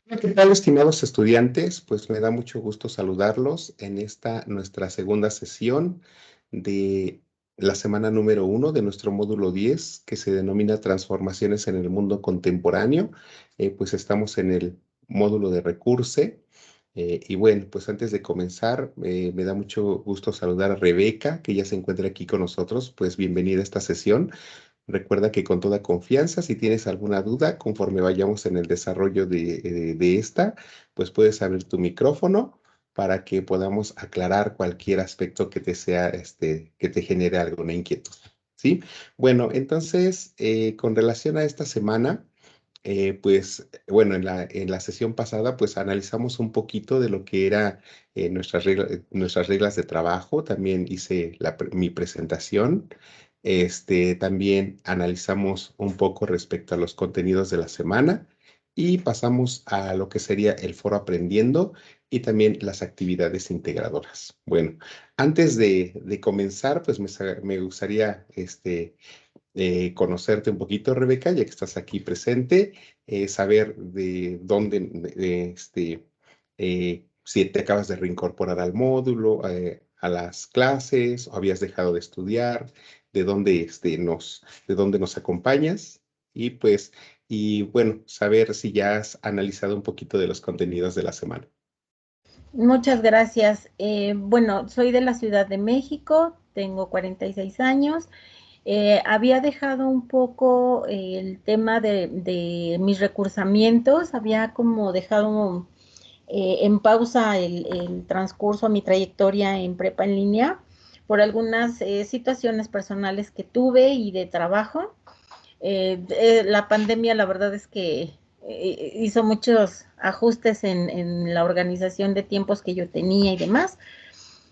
Hola, ¿qué tal, estimados estudiantes? Pues me da mucho gusto saludarlos en esta nuestra segunda sesión de la semana número 1 de nuestro módulo 10, que se denomina Transformaciones en el Mundo Contemporáneo. Pues estamos en el módulo de Recurse. Y bueno, pues antes de comenzar, me da mucho gusto saludar a Rebeca, que ya se encuentra aquí con nosotros. Pues bienvenida a esta sesión. Recuerda que con toda confianza, si tienes alguna duda, conforme vayamos en el desarrollo de esta, pues puedes abrir tu micrófono para que podamos aclarar cualquier aspecto que te sea, que te genere alguna inquietud. ¿Sí? Bueno, entonces, con relación a esta semana, pues, bueno, en la sesión pasada, pues analizamos un poquito de lo que era nuestras reglas de trabajo. También hice mi presentación. También analizamos un poco respecto a los contenidos de la semana y pasamos a lo que sería el foro aprendiendo y también las actividades integradoras. Bueno, antes de comenzar, pues me gustaría, conocerte un poquito, Rebeca, ya que estás aquí presente, saber de dónde, si te acabas de reincorporar al módulo, a las clases, o habías dejado de estudiar, de dónde nos acompañas, y pues, y bueno, saber si ya has analizado un poquito de los contenidos de la semana. Muchas gracias. Bueno, soy de la Ciudad de México, tengo 46 años. Había dejado un poco el tema de mis recursamientos, había como dejado en pausa el transcurso, mi trayectoria en prepa en línea por algunas situaciones personales que tuve y de trabajo. La pandemia, la verdad es que hizo muchos ajustes en la organización de tiempos que yo tenía y demás.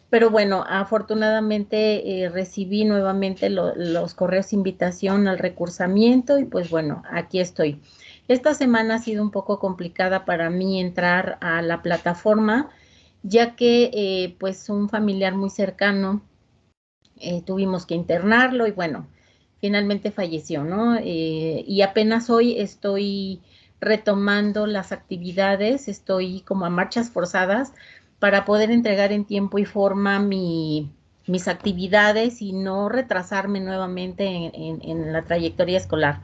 Pero bueno, afortunadamente recibí nuevamente los correos de invitación al recursamiento y pues bueno, aquí estoy. Esta semana ha sido un poco complicada para mí entrar a la plataforma, ya que pues un familiar muy cercano tuvimos que internarlo y bueno, finalmente falleció, ¿no? Y apenas hoy estoy retomando las actividades, estoy como a marchas forzadas para poder entregar en tiempo y forma mis actividades y no retrasarme nuevamente en la trayectoria escolar.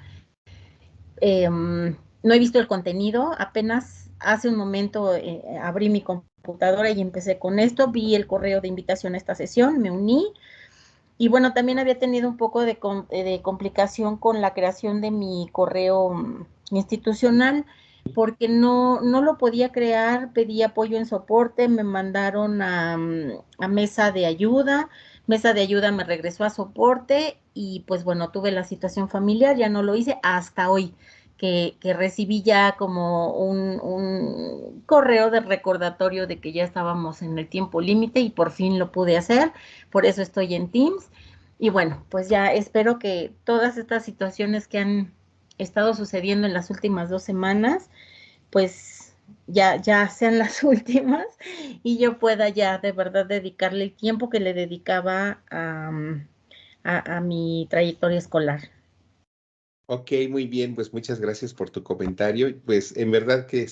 No he visto el contenido, apenas hace un momento abrí mi computadora y empecé con esto, vi el correo de invitación a esta sesión, me uní y bueno, también había tenido un poco de complicación con la creación de mi correo institucional porque no lo podía crear, pedí apoyo en soporte, me mandaron a mesa de ayuda me regresó a soporte y pues bueno, tuve la situación familiar, ya no lo hice hasta hoy. Que recibí ya como un correo de recordatorio de que ya estábamos en el tiempo límite y por fin lo pude hacer, por eso estoy en Teams. Y bueno, pues ya espero que todas estas situaciones que han estado sucediendo en las últimas 2 semanas, pues ya sean las últimas y yo pueda ya de verdad dedicarle el tiempo que le dedicaba a mi trayectoria escolar. Ok, muy bien, pues muchas gracias por tu comentario. Pues en verdad que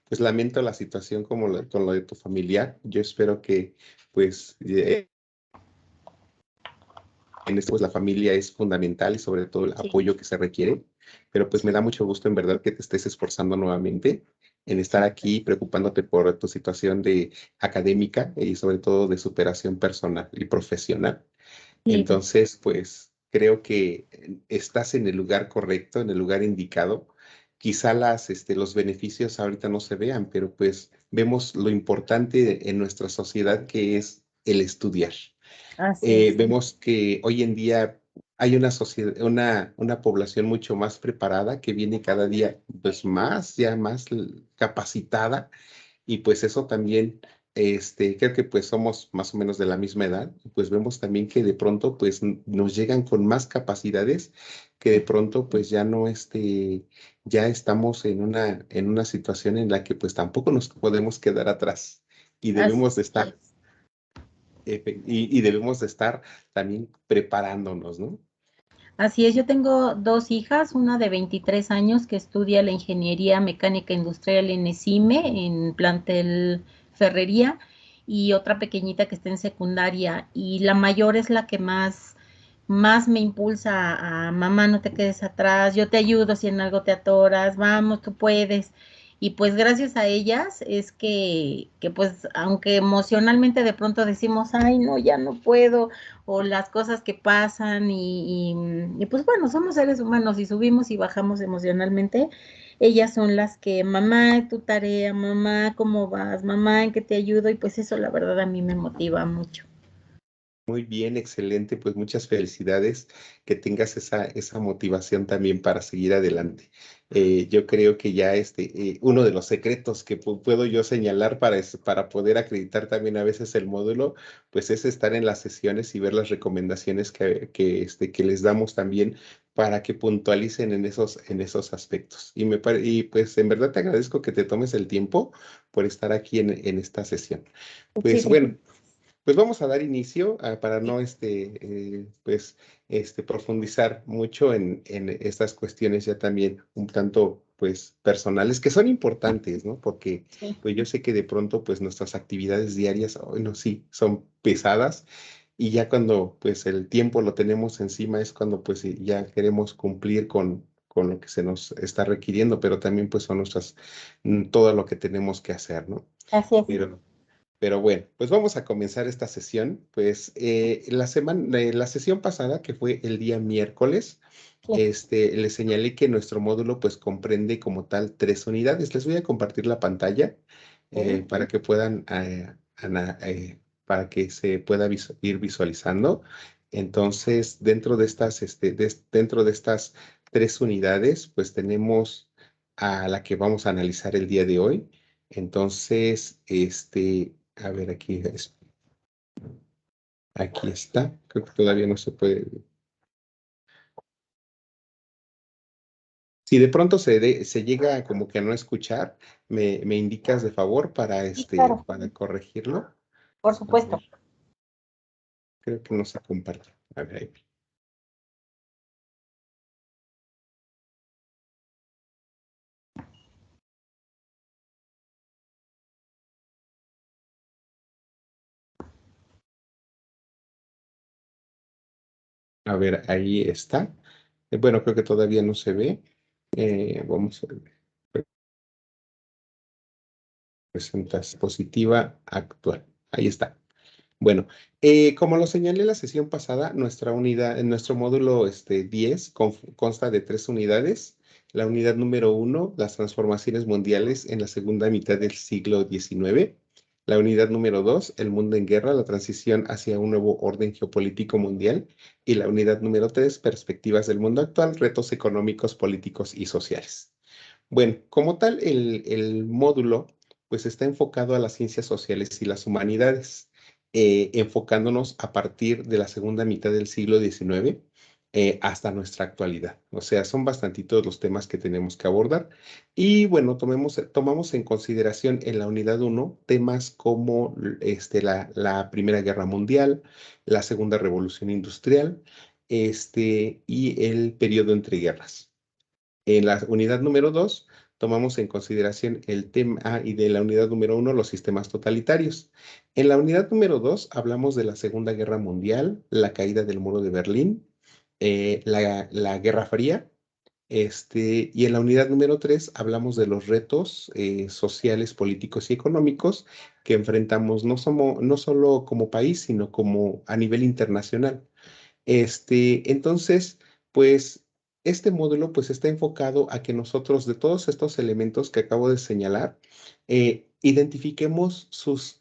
pues lamento la situación con lo de tu familiar. Yo espero que pues en esto pues la familia es fundamental y sobre todo el Sí, apoyo que se requiere. Pero pues me da mucho gusto en verdad que te estés esforzando nuevamente en estar sí, aquí preocupándote por tu situación de académica y sobre todo de superación personal y profesional. sí, Entonces, pues creo que estás en el lugar correcto, en el lugar indicado. Quizá los beneficios ahorita no se vean, pero pues vemos lo importante en nuestra sociedad que es el estudiar. así es. Vemos que hoy en día hay una sociedad, una población mucho más preparada que viene cada día pues más capacitada y pues eso también, creo que pues somos más o menos de la misma edad, y pues vemos también que de pronto pues nos llegan con más capacidades, que de pronto pues ya no, ya estamos en una situación en la que pues tampoco nos podemos quedar atrás y Así debemos de estar, es. y debemos de estar también preparándonos, ¿no? Así es, yo tengo dos hijas, una de 23 años que estudia la ingeniería mecánica industrial en ESIME, en plantel Ferrería, y otra pequeñita que está en secundaria. Y la mayor es la que más me impulsa a mamá, no te quedes atrás, yo te ayudo si en algo te atoras, vamos, tú puedes. Y pues gracias a ellas es que pues aunque emocionalmente de pronto decimos, ay, no, ya no puedo, o las cosas que pasan y pues bueno, somos seres humanos y subimos y bajamos emocionalmente, ellas son las que, mamá, tu tarea, mamá, ¿cómo vas? Mamá, ¿en qué te ayudo? Y pues eso la verdad a mí me motiva mucho. Muy bien, excelente, pues muchas felicidades, que tengas esa motivación también para seguir adelante. Yo creo que ya uno de los secretos que puedo yo señalar para poder acreditar también a veces el módulo, pues es estar en las sesiones y ver las recomendaciones que les damos también para que puntualicen en esos aspectos. Y pues en verdad te agradezco que te tomes el tiempo por estar aquí en esta sesión. Pues Muchísimas. bueno. Pues vamos a dar inicio para no pues, profundizar mucho en estas cuestiones ya también un tanto pues personales que son importantes, ¿no? Porque Sí. pues yo sé que de pronto pues nuestras actividades diarias, bueno, sí, son pesadas y ya cuando pues el tiempo lo tenemos encima es cuando pues sí, ya queremos cumplir con lo que se nos está requiriendo, pero también pues son todo lo que tenemos que hacer, ¿no? Así es. Pero bueno, pues vamos a comenzar esta sesión. Pues la sesión pasada, que fue el día miércoles, Sí. les señalé que nuestro módulo pues comprende como tal 3 unidades. Les voy a compartir la pantalla Ok. para que puedan, para que se pueda ir visualizando. Entonces, dentro de estas 3 unidades, pues tenemos a la que vamos a analizar el día de hoy. Entonces, a ver, aquí está. Creo que todavía no se puede. Si de pronto se llega como que a no escuchar, me indicas de favor Sí, claro, para corregirlo. por A ver, supuesto. creo que no se comparte. A ver, ahí está. Bueno, creo que todavía no se ve. Vamos a ver. Presentación positiva actual. Ahí está. Bueno, como lo señalé la sesión pasada, nuestro módulo 10 consta de 3 unidades. La unidad número 1, las transformaciones mundiales en la segunda mitad del siglo XIX. La unidad número 2, el mundo en guerra, la transición hacia un nuevo orden geopolítico mundial. Y la unidad número 3, perspectivas del mundo actual, retos económicos, políticos y sociales. Bueno, como tal, el módulo pues está enfocado a las ciencias sociales y las humanidades, enfocándonos a partir de la segunda mitad del siglo XIX hasta nuestra actualidad. O sea, son bastantitos los temas que tenemos que abordar. Y bueno, tomamos en consideración en la unidad uno temas como la Primera Guerra Mundial, la Segunda Revolución Industrial, y el periodo entre guerras. En la unidad número 2 tomamos en consideración el tema, y de la unidad número 1 los sistemas totalitarios. En la unidad número 2 hablamos de la Segunda Guerra Mundial, la caída del muro de Berlín, la Guerra Fría, y en la unidad número 3 hablamos de los retos sociales, políticos y económicos que enfrentamos no solo como país, sino como a nivel internacional. Entonces, pues este módulo pues está enfocado a que nosotros de todos estos elementos que acabo de señalar, identifiquemos sus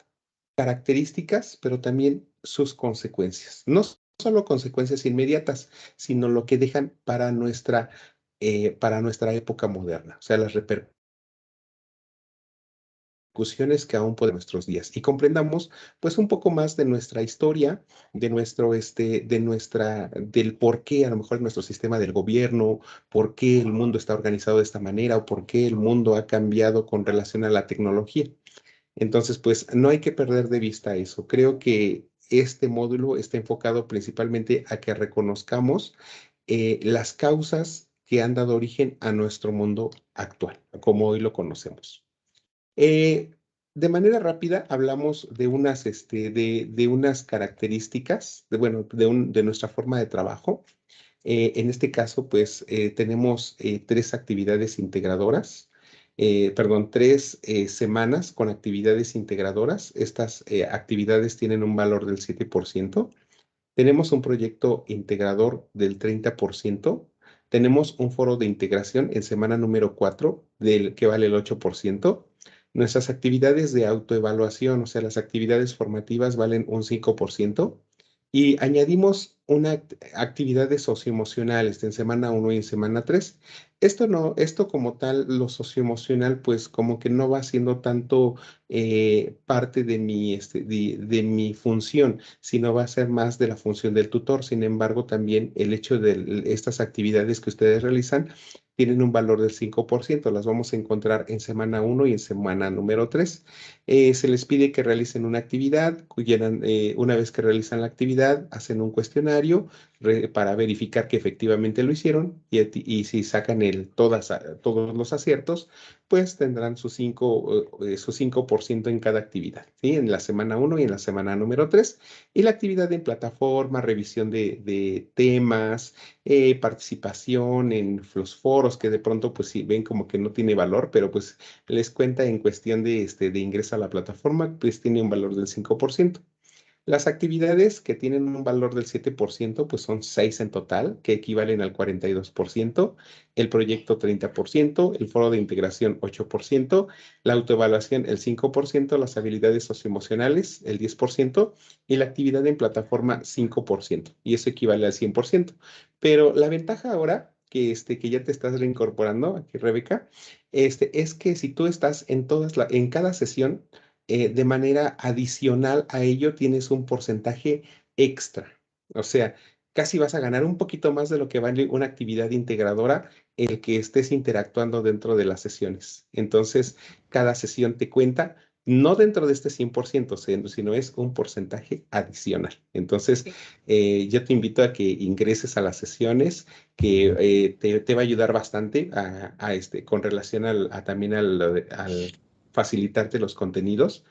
características, pero también sus consecuencias. No solo consecuencias inmediatas, sino lo que dejan para nuestra época moderna, o sea, las repercusiones discusiones que aún podemos nuestros días y comprendamos pues un poco más de nuestra historia, del por qué a lo mejor nuestro sistema del gobierno, por qué el mundo está organizado de esta manera o por qué el mundo ha cambiado con relación a la tecnología. Entonces, pues no hay que perder de vista eso. Creo que este módulo está enfocado principalmente a que reconozcamos las causas que han dado origen a nuestro mundo actual, como hoy lo conocemos. Eh, de manera rápida hablamos de de unas características, bueno, de nuestra forma de trabajo. En este caso, pues tenemos tres actividades integradoras, perdón, tres semanas con actividades integradoras. Estas actividades tienen un valor del 7%. Tenemos un proyecto integrador del 30%. Tenemos un foro de integración en semana número 4 del que vale el 8%. Nuestras actividades de autoevaluación, o sea, las actividades formativas valen un 5%. Y añadimos una actividades socioemocionales en semana 1 y en semana 3. Esto no, esto como tal, lo socioemocional, pues como que no va siendo tanto parte de de mi función, sino va a ser más de la función del tutor. Sin embargo, también el hecho de estas actividades que ustedes realizan tienen un valor del 5%. Las vamos a encontrar en semana 1 y en semana número 3. Se les pide que realicen una actividad, llenan, una vez que realizan la actividad, hacen un cuestionario para verificar que efectivamente lo hicieron y si sacan todos los aciertos, pues tendrán su 5% en cada actividad, ¿sí? En la semana 1 y en la semana número 3. Y la actividad en plataforma, revisión de temas, participación en los foros que de pronto pues sí ven como que no tiene valor, pero pues les cuenta en cuestión de ingreso a la plataforma, pues tiene un valor del 5%. Las actividades que tienen un valor del 7%, pues son 6 en total, que equivalen al 42%, el proyecto 30%, el foro de integración 8%, la autoevaluación el 5%, las habilidades socioemocionales el 10% y la actividad en plataforma 5%, y eso equivale al 100%. Pero la ventaja ahora que ya te estás reincorporando aquí, Rebeca, es que si tú estás en cada sesión, de manera adicional a ello tienes un porcentaje extra. O sea, casi vas a ganar un poquito más de lo que vale una actividad integradora el que estés interactuando dentro de las sesiones. Entonces, cada sesión te cuenta, no dentro de este 100%, sino es un porcentaje adicional. Entonces, yo te invito a que ingreses a las sesiones, que te va a ayudar bastante con relación también al facilitarte los contenidos,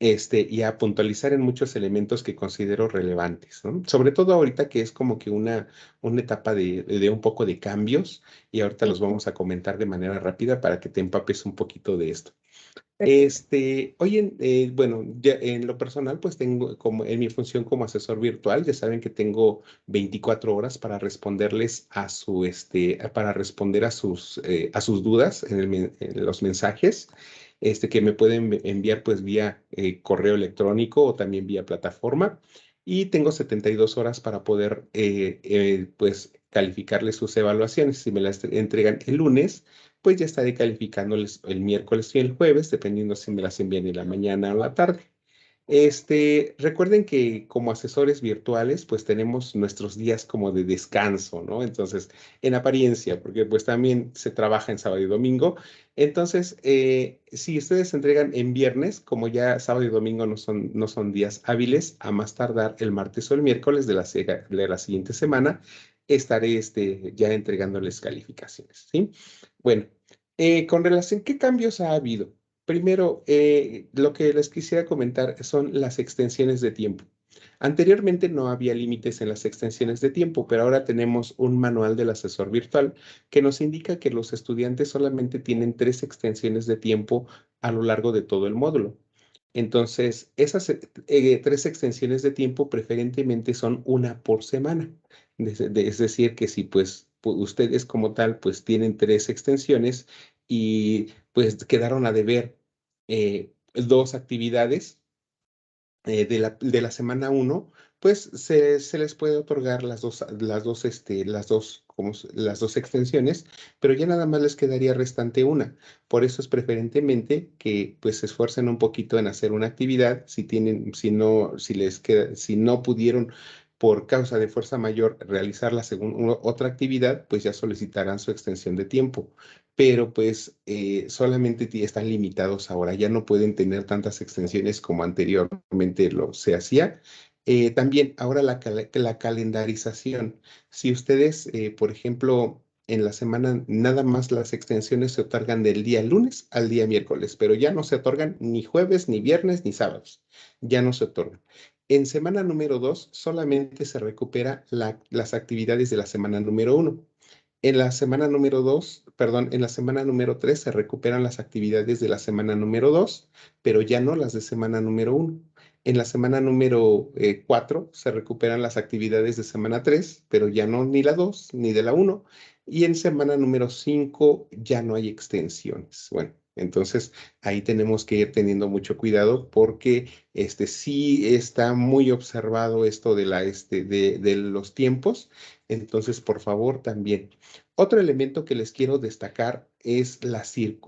y a puntualizar en muchos elementos que considero relevantes, ¿no? Sobre todo ahorita que es como que una etapa de un poco de cambios, y ahorita los Sí, vamos a comentar de manera rápida para que te empapes un poquito de esto. perfecto. Oye, bueno, ya en lo personal, pues tengo como en mi función como asesor virtual, ya saben que tengo 24 horas para responderles para responder a sus dudas en los mensajes, que me pueden enviar pues vía correo electrónico o también vía plataforma. Y tengo 72 horas para poder, pues, calificarles sus evaluaciones. Si me las entregan el lunes, pues ya estaré calificándoles el miércoles y el jueves, dependiendo si me las envían en la mañana o la tarde. Recuerden que como asesores virtuales, pues tenemos nuestros días como de descanso, ¿no? Entonces, en apariencia, porque pues también se trabaja en sábado y domingo. Entonces, si ustedes se entregan en viernes, como ya sábado y domingo no son días hábiles, a más tardar el martes o el miércoles de la siguiente semana, estaré ya entregándoles calificaciones, ¿sí? Bueno, con relación, ¿qué cambios ha habido? Primero, lo que les quisiera comentar son las extensiones de tiempo. Anteriormente no había límites en las extensiones de tiempo, pero ahora tenemos un manual del asesor virtual que nos indica que los estudiantes solamente tienen 3 extensiones de tiempo a lo largo de todo el módulo. Entonces, esas 3 extensiones de tiempo preferentemente son una por semana. Es decir, que si pues ustedes como tal pues tienen 3 extensiones y pues quedaron a deber 2 actividades de la semana 1, pues se les puede otorgar las dos extensiones, pero ya nada más les quedaría restante una. Por eso es preferentemente que pues se esfuercen un poquito en hacer una actividad. Si no pudieron por causa de fuerza mayor realizar otra actividad, pues ya solicitarán su extensión de tiempo. Pero pues solamente están limitados ahora, ya no pueden tener tantas extensiones como anteriormente se hacía. También ahora la calendarización. Si ustedes, por ejemplo, en la semana nada más las extensiones se otorgan del día lunes al día miércoles, pero ya no se otorgan ni jueves, ni viernes, ni sábados. Ya no se otorgan. En semana número 2 solamente se recupera las actividades de la semana número 1. En la semana número 2, perdón, en la semana número 3 se recuperan las actividades de la semana número 2, pero ya no las de semana número 1. En la semana número 4 se recuperan las actividades de semana 3, pero ya no ni la 2 ni de la 1. Y en semana número 5 ya no hay extensiones. Bueno, entonces ahí tenemos que ir teniendo mucho cuidado porque sí está muy observado esto de los tiempos. Entonces, por favor, también. Otro elemento que les quiero destacar es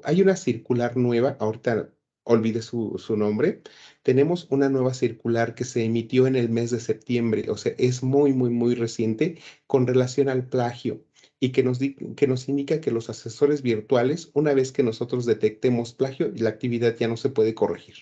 hay una circular nueva, ahorita olvide su nombre. Tenemos una nueva circular que se emitió en el mes de septiembre, o sea, es muy, muy, muy reciente con relación al plagio y que nos indica que los asesores virtuales, una vez que nosotros detectemos plagio, la actividad ya no se puede corregir.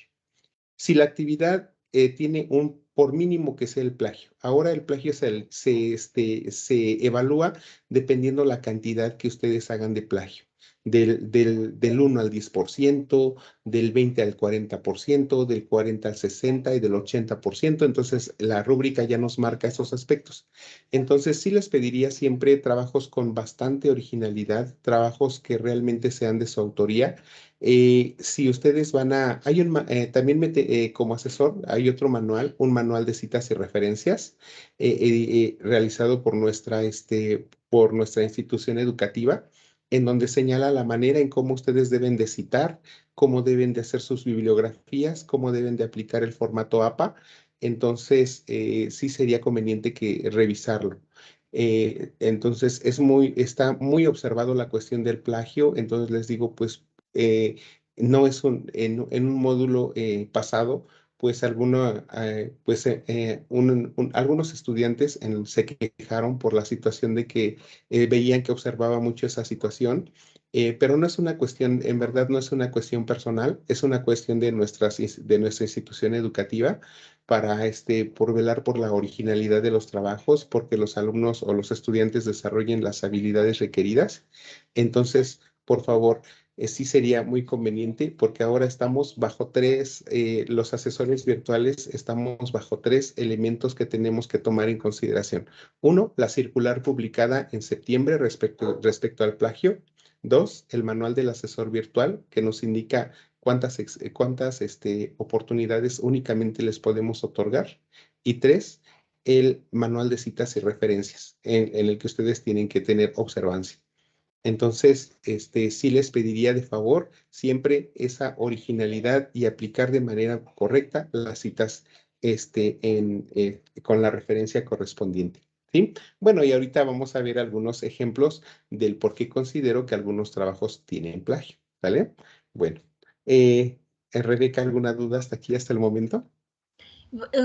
Si la actividad tiene un por mínimo que sea el plagio. Ahora el plagio se evalúa dependiendo la cantidad que ustedes hagan de plagio. Del 1 al 10%, del 20 al 40%, del 40 al 60% y del 80%. Entonces, la rúbrica ya nos marca esos aspectos. Entonces, sí les pediría siempre trabajos con bastante originalidad, trabajos que realmente sean de su autoría. Si ustedes también como asesor, hay otro manual, un manual de citas y referencias realizado por nuestra institución educativa, en donde señala la manera en cómo ustedes deben de citar, cómo deben de hacer sus bibliografías, cómo deben de aplicar el formato APA. Entonces, sí sería conveniente que revisarlo. Entonces, está muy observado la cuestión del plagio. Entonces, les digo, pues, eh, no es en un módulo pasado, pues, algunos estudiantes se quejaron por la situación de que veían que observaba mucho esa situación, pero no es una cuestión, en verdad no es una cuestión personal, es una cuestión de nuestra institución educativa por velar por la originalidad de los trabajos, porque los alumnos o los estudiantes desarrollen las habilidades requeridas. Entonces, por favor, sí sería muy conveniente porque ahora estamos los asesores virtuales estamos bajo tres elementos que tenemos que tomar en consideración. Uno, la circular publicada en septiembre respecto al plagio. Dos, el manual del asesor virtual que nos indica cuántas oportunidades únicamente les podemos otorgar. Y tres, el manual de citas y referencias en el que ustedes tienen que tener observancia. Entonces, sí les pediría de favor siempre esa originalidad y aplicar de manera correcta las citas con la referencia correspondiente. ¿Sí? Bueno, y ahorita vamos a ver algunos ejemplos del por qué considero que algunos trabajos tienen plagio. ¿Vale? Bueno, Rebeca, ¿alguna duda hasta aquí, hasta el momento?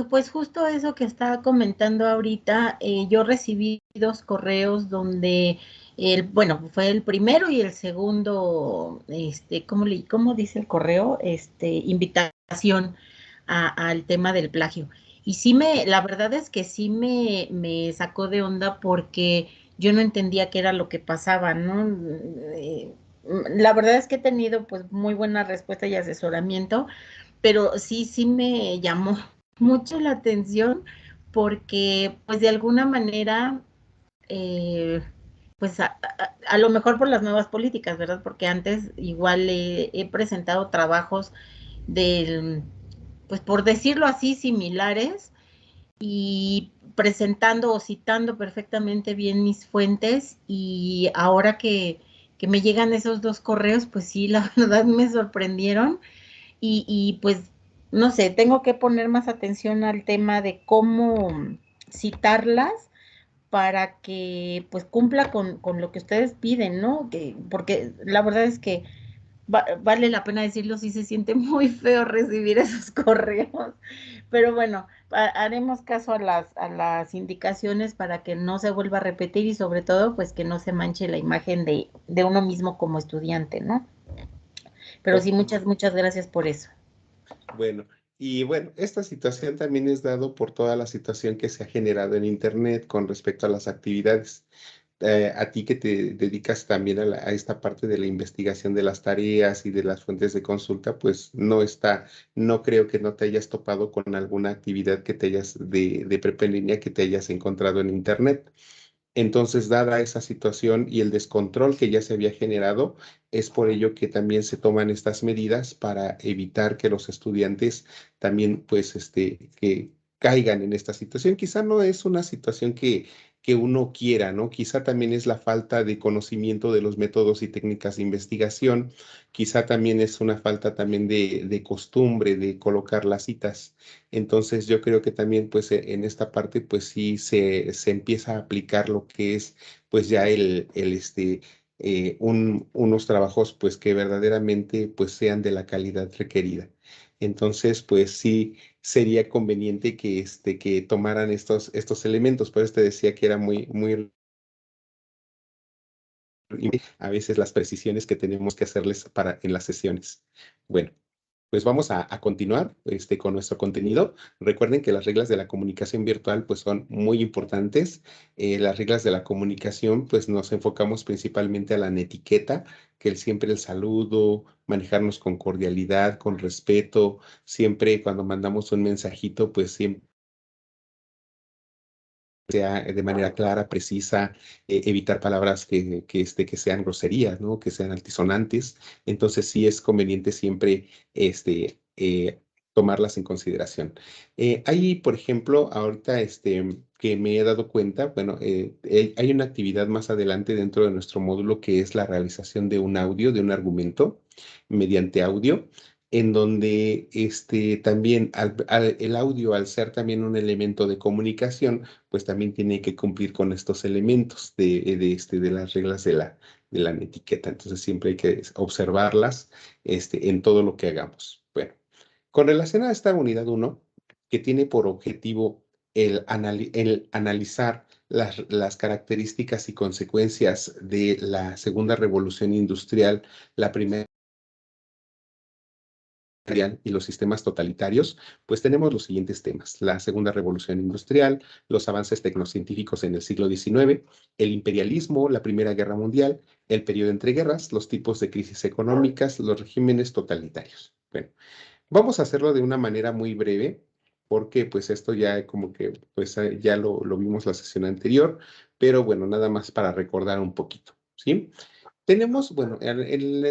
Pues justo eso que estaba comentando ahorita, yo recibí dos correos donde bueno, fue el primero y el segundo, ¿cómo dice el correo? Invitación al tema del plagio. Y la verdad es que sí me sacó de onda porque yo no entendía qué era lo que pasaba, ¿no? La verdad es que he tenido pues muy buena respuesta y asesoramiento, pero sí me llamó mucho la atención porque pues de alguna manera pues a lo mejor por las nuevas políticas, ¿verdad? Porque antes igual he presentado trabajos del, pues por decirlo así, similares y presentando o citando perfectamente bien mis fuentes y ahora que me llegan esos dos correos, pues sí, la verdad me sorprendieron y pues, no sé, tengo que poner más atención al tema de cómo citarlas para que pues cumpla con lo que ustedes piden, ¿no? Porque la verdad es que vale la pena decirlo, sí se siente muy feo recibir esos correos, pero bueno, haremos caso a las indicaciones para que no se vuelva a repetir y sobre todo pues que no se manche la imagen de uno mismo como estudiante, ¿no? Pero sí, Ok. muchas gracias por eso. Bueno, Y bueno, esta situación también es dado por toda la situación que se ha generado en Internet con respecto a las actividades. A ti que te dedicas también a esta parte de la investigación de las tareas y de las fuentes de consulta, pues no creo que no te hayas topado con alguna actividad que te hayas de prepa en línea que te hayas encontrado en Internet. Entonces, dada esa situación y el descontrol que ya se había generado, es por ello que también se toman estas medidas para evitar que los estudiantes también, pues, que caigan en esta situación. Quizá no es una situación que uno quiera, ¿no? Quizá también es la falta de conocimiento de los métodos y técnicas de investigación. Quizá también es una falta también de costumbre de colocar las citas. Entonces yo creo que también pues en esta parte pues sí se empieza a aplicar lo que es pues ya unos trabajos pues que verdaderamente pues sean de la calidad requerida. Entonces pues sí sería conveniente que tomaran estos elementos. Por eso te decía que era muy a veces las precisiones que tenemos que hacerles en las sesiones. Bueno. Pues vamos a continuar con nuestro contenido. Recuerden que las reglas de la comunicación virtual pues son muy importantes. Las reglas de la comunicación pues nos enfocamos principalmente a la netiqueta, siempre el saludo, manejarnos con cordialidad, con respeto, siempre cuando mandamos un mensajito pues siempre sea de manera clara, precisa, evitar palabras que sean groserías, ¿no? Que sean altisonantes. Entonces sí es conveniente siempre tomarlas en consideración. Hay, por ejemplo, ahorita que me he dado cuenta, bueno, hay una actividad más adelante dentro de nuestro módulo que es la realización de un audio, de un argumento mediante audio en donde también el audio, al ser también un elemento de comunicación, pues también tiene que cumplir con estos elementos de las reglas de la etiqueta. Entonces siempre hay que observarlas en todo lo que hagamos. Bueno, con relación a esta unidad uno que tiene por objetivo el analizar las características y consecuencias de la segunda revolución industrial, la primera y los sistemas totalitarios, pues tenemos los siguientes temas: la segunda revolución industrial, los avances tecnocientíficos en el siglo XIX, el imperialismo, la Primera Guerra Mundial, el periodo entre guerras, los tipos de crisis económicas, los regímenes totalitarios. Bueno, vamos a hacerlo de una manera muy breve, porque pues esto ya como que pues ya lo vimos la sesión anterior, pero bueno, nada más para recordar un poquito, ¿sí? Tenemos, bueno,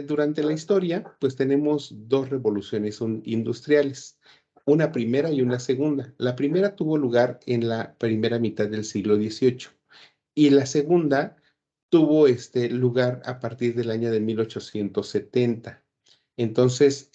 durante la historia, pues tenemos dos revoluciones industriales, una primera y una segunda. La primera tuvo lugar en la primera mitad del siglo XVIII y la segunda tuvo este lugar a partir del año de 1870. Entonces,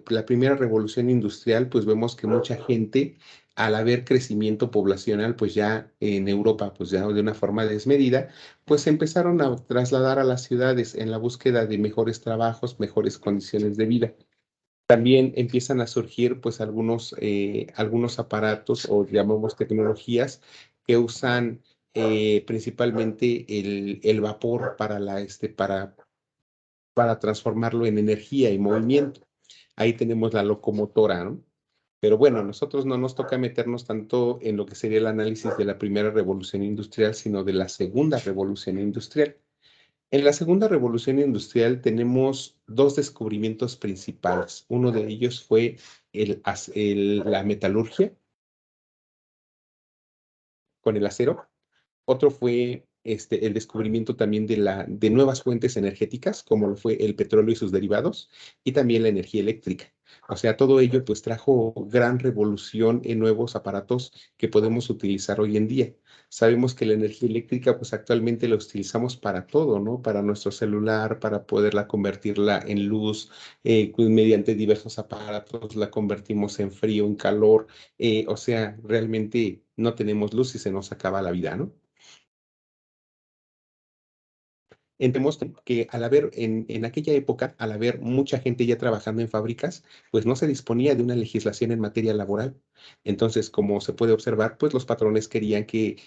la primera revolución industrial, pues vemos que mucha gente, al haber crecimiento poblacional, pues ya en Europa, pues ya de una forma desmedida, pues se empezaron a trasladar a las ciudades en la búsqueda de mejores trabajos, mejores condiciones de vida. También empiezan a surgir pues algunos aparatos o llamamos tecnologías que usan principalmente el vapor para transformarlo en energía y movimiento. Ahí tenemos la locomotora, ¿no? Pero bueno, a nosotros no nos toca meternos tanto en lo que sería el análisis de la primera revolución industrial, sino de la segunda revolución industrial. En la segunda revolución industrial tenemos dos descubrimientos principales. Uno de ellos fue la metalurgia con el acero. Otro fue el descubrimiento también de nuevas fuentes energéticas, como lo fue el petróleo y sus derivados, y también la energía eléctrica. O sea, todo ello pues trajo gran revolución en nuevos aparatos que podemos utilizar hoy en día. Sabemos que la energía eléctrica pues actualmente la utilizamos para todo, ¿no? Para nuestro celular, para poderla convertirla en luz, pues, mediante diversos aparatos, la convertimos en frío, en calor, o sea, realmente no tenemos luz y se nos acaba la vida, ¿no? Entendemos que al haber, en aquella época, al haber mucha gente ya trabajando en fábricas, pues no se disponía de una legislación en materia laboral. Entonces, como se puede observar, pues los patrones querían que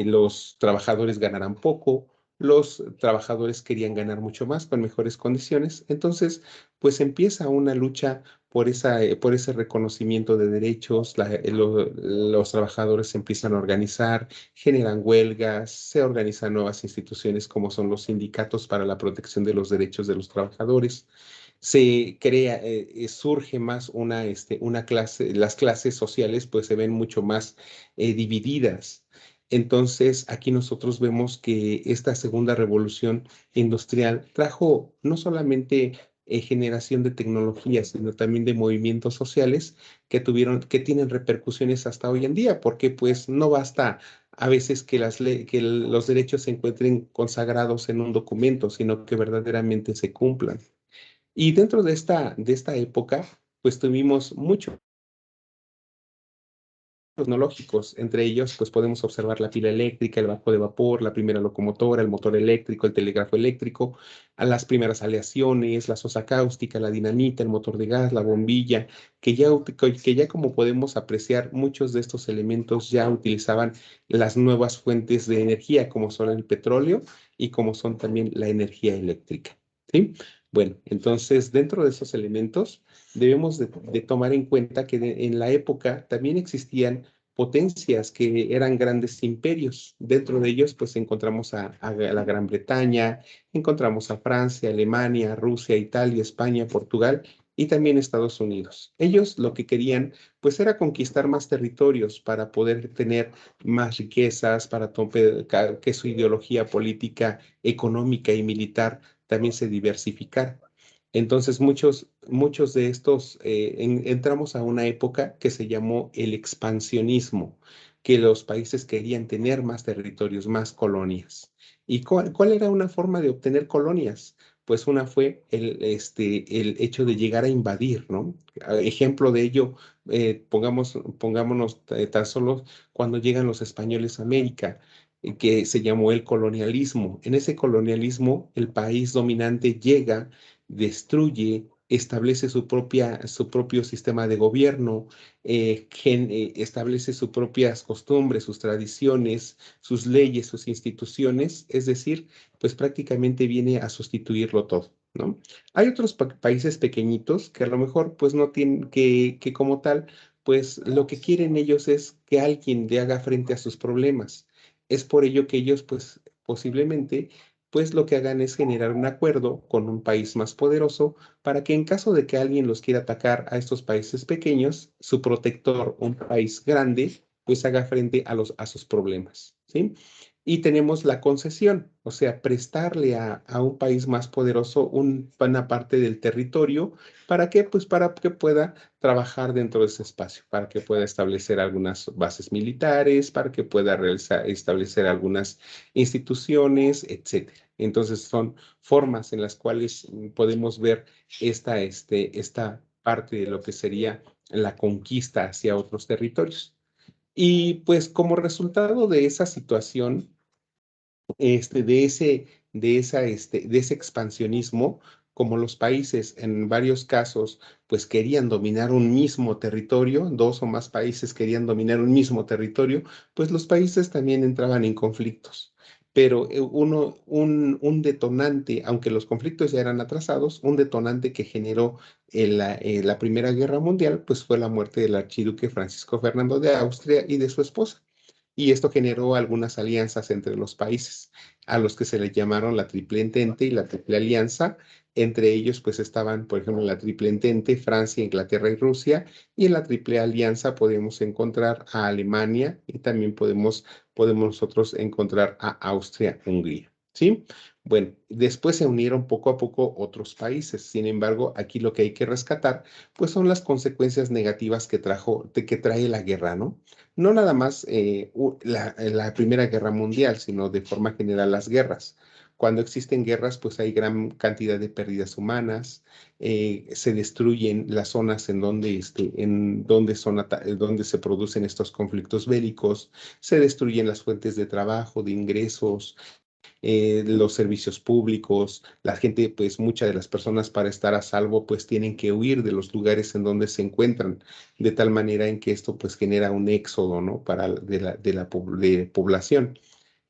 los trabajadores ganaran poco, los trabajadores querían ganar mucho más con mejores condiciones. Entonces, pues empieza una lucha por ese reconocimiento de derechos, los trabajadores se empiezan a organizar, generan huelgas, se organizan nuevas instituciones como son los sindicatos para la protección de los derechos de los trabajadores. Se crea, surge más una clase, las clases sociales pues se ven mucho más divididas. Entonces, aquí nosotros vemos que esta segunda revolución industrial trajo no solamente generación de tecnologías, sino también de movimientos sociales que tienen repercusiones hasta hoy en día, porque pues no basta a veces que los derechos se encuentren consagrados en un documento, sino que verdaderamente se cumplan. Y dentro de esta época, pues tuvimos muchos tecnológicos. Entre ellos, pues podemos observar la pila eléctrica, el barco de vapor, la primera locomotora, el motor eléctrico, el telégrafo eléctrico, a las primeras aleaciones, la sosa cáustica, la dinamita, el motor de gas, la bombilla, que ya como podemos apreciar, muchos de estos elementos ya utilizaban las nuevas fuentes de energía, como son el petróleo y como son también la energía eléctrica. ¿Sí? Bueno, entonces, dentro de esos elementos, debemos de tomar en cuenta que en la época también existían potencias que eran grandes imperios. Dentro de ellos, pues encontramos a la Gran Bretaña, encontramos a Francia, Alemania, Rusia, Italia, España, Portugal y también Estados Unidos. Ellos lo que querían, pues era conquistar más territorios para poder tener más riquezas, que su ideología política, económica y militar también se diversificara. Entonces, muchos de estos entramos a una época que se llamó el expansionismo, que los países querían tener más territorios, más colonias. ¿Y cuál era una forma de obtener colonias? Pues una fue el hecho de llegar a invadir, ¿no? Ejemplo de ello, pongámonos tan solo cuando llegan los españoles a América, que se llamó el colonialismo. En ese colonialismo, el país dominante llega, destruye, establece su propio sistema de gobierno, establece sus propias costumbres, sus tradiciones, sus leyes, sus instituciones, es decir, pues prácticamente viene a sustituirlo todo, ¿no? Hay otros países pequeñitos que a lo mejor pues no tienen que como tal, pues lo que quieren ellos es que alguien le haga frente a sus problemas. Es por ello que ellos pues posiblemente pues lo que hagan es generar un acuerdo con un país más poderoso para que en caso de que alguien los quiera atacar a estos países pequeños, su protector, un país grande, pues haga frente a sus problemas, ¿sí? Y tenemos la concesión, o sea, prestarle a un país más poderoso una parte del territorio. ¿Para qué? Pues para que pueda trabajar dentro de ese espacio, para que pueda establecer algunas bases militares, para que pueda establecer algunas instituciones, etcétera. Entonces son formas en las cuales podemos ver esta parte de lo que sería la conquista hacia otros territorios. Y pues como resultado de esa situación, de ese expansionismo, como los países en varios casos, pues querían dominar un mismo territorio, dos o más países querían dominar un mismo territorio, pues los países también entraban en conflictos. Pero un detonante, aunque los conflictos ya eran atrasados, un detonante que generó la Primera Guerra Mundial, pues fue la muerte del archiduque Francisco Fernando de Austria y de su esposa. Y esto generó algunas alianzas entre los países, a los que se les llamaron la Triple Entente y la Triple Alianza. Entre ellos, pues estaban, por ejemplo, en la Triple Entente, Francia, Inglaterra y Rusia, y en la Triple Alianza podemos encontrar a Alemania y también podemos nosotros encontrar a Austria-Hungría, ¿sí? Bueno, después se unieron poco a poco otros países. Sin embargo, aquí lo que hay que rescatar, pues son las consecuencias negativas que trae la guerra, ¿no? No nada más la Primera Guerra Mundial, sino de forma general las guerras. Cuando existen guerras, pues hay gran cantidad de pérdidas humanas, se destruyen las zonas donde se producen estos conflictos bélicos, se destruyen las fuentes de trabajo, de ingresos, los servicios públicos, la gente, pues muchas de las personas para estar a salvo, pues tienen que huir de los lugares en donde se encuentran, de tal manera en que esto pues genera un éxodo, ¿no? De población.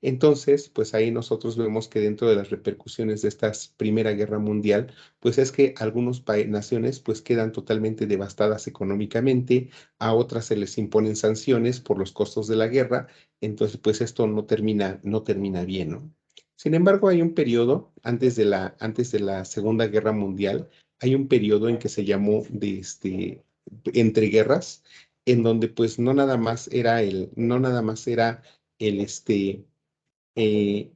Entonces, pues ahí nosotros vemos que dentro de las repercusiones de esta Primera Guerra Mundial, pues es que algunas naciones pues quedan totalmente devastadas económicamente, a otras se les imponen sanciones por los costos de la guerra, entonces pues esto no termina bien, ¿no? Sin embargo, hay un periodo antes de la Segunda Guerra Mundial, hay un periodo en que se llamó de entreguerras, en donde pues no nada más era el eh,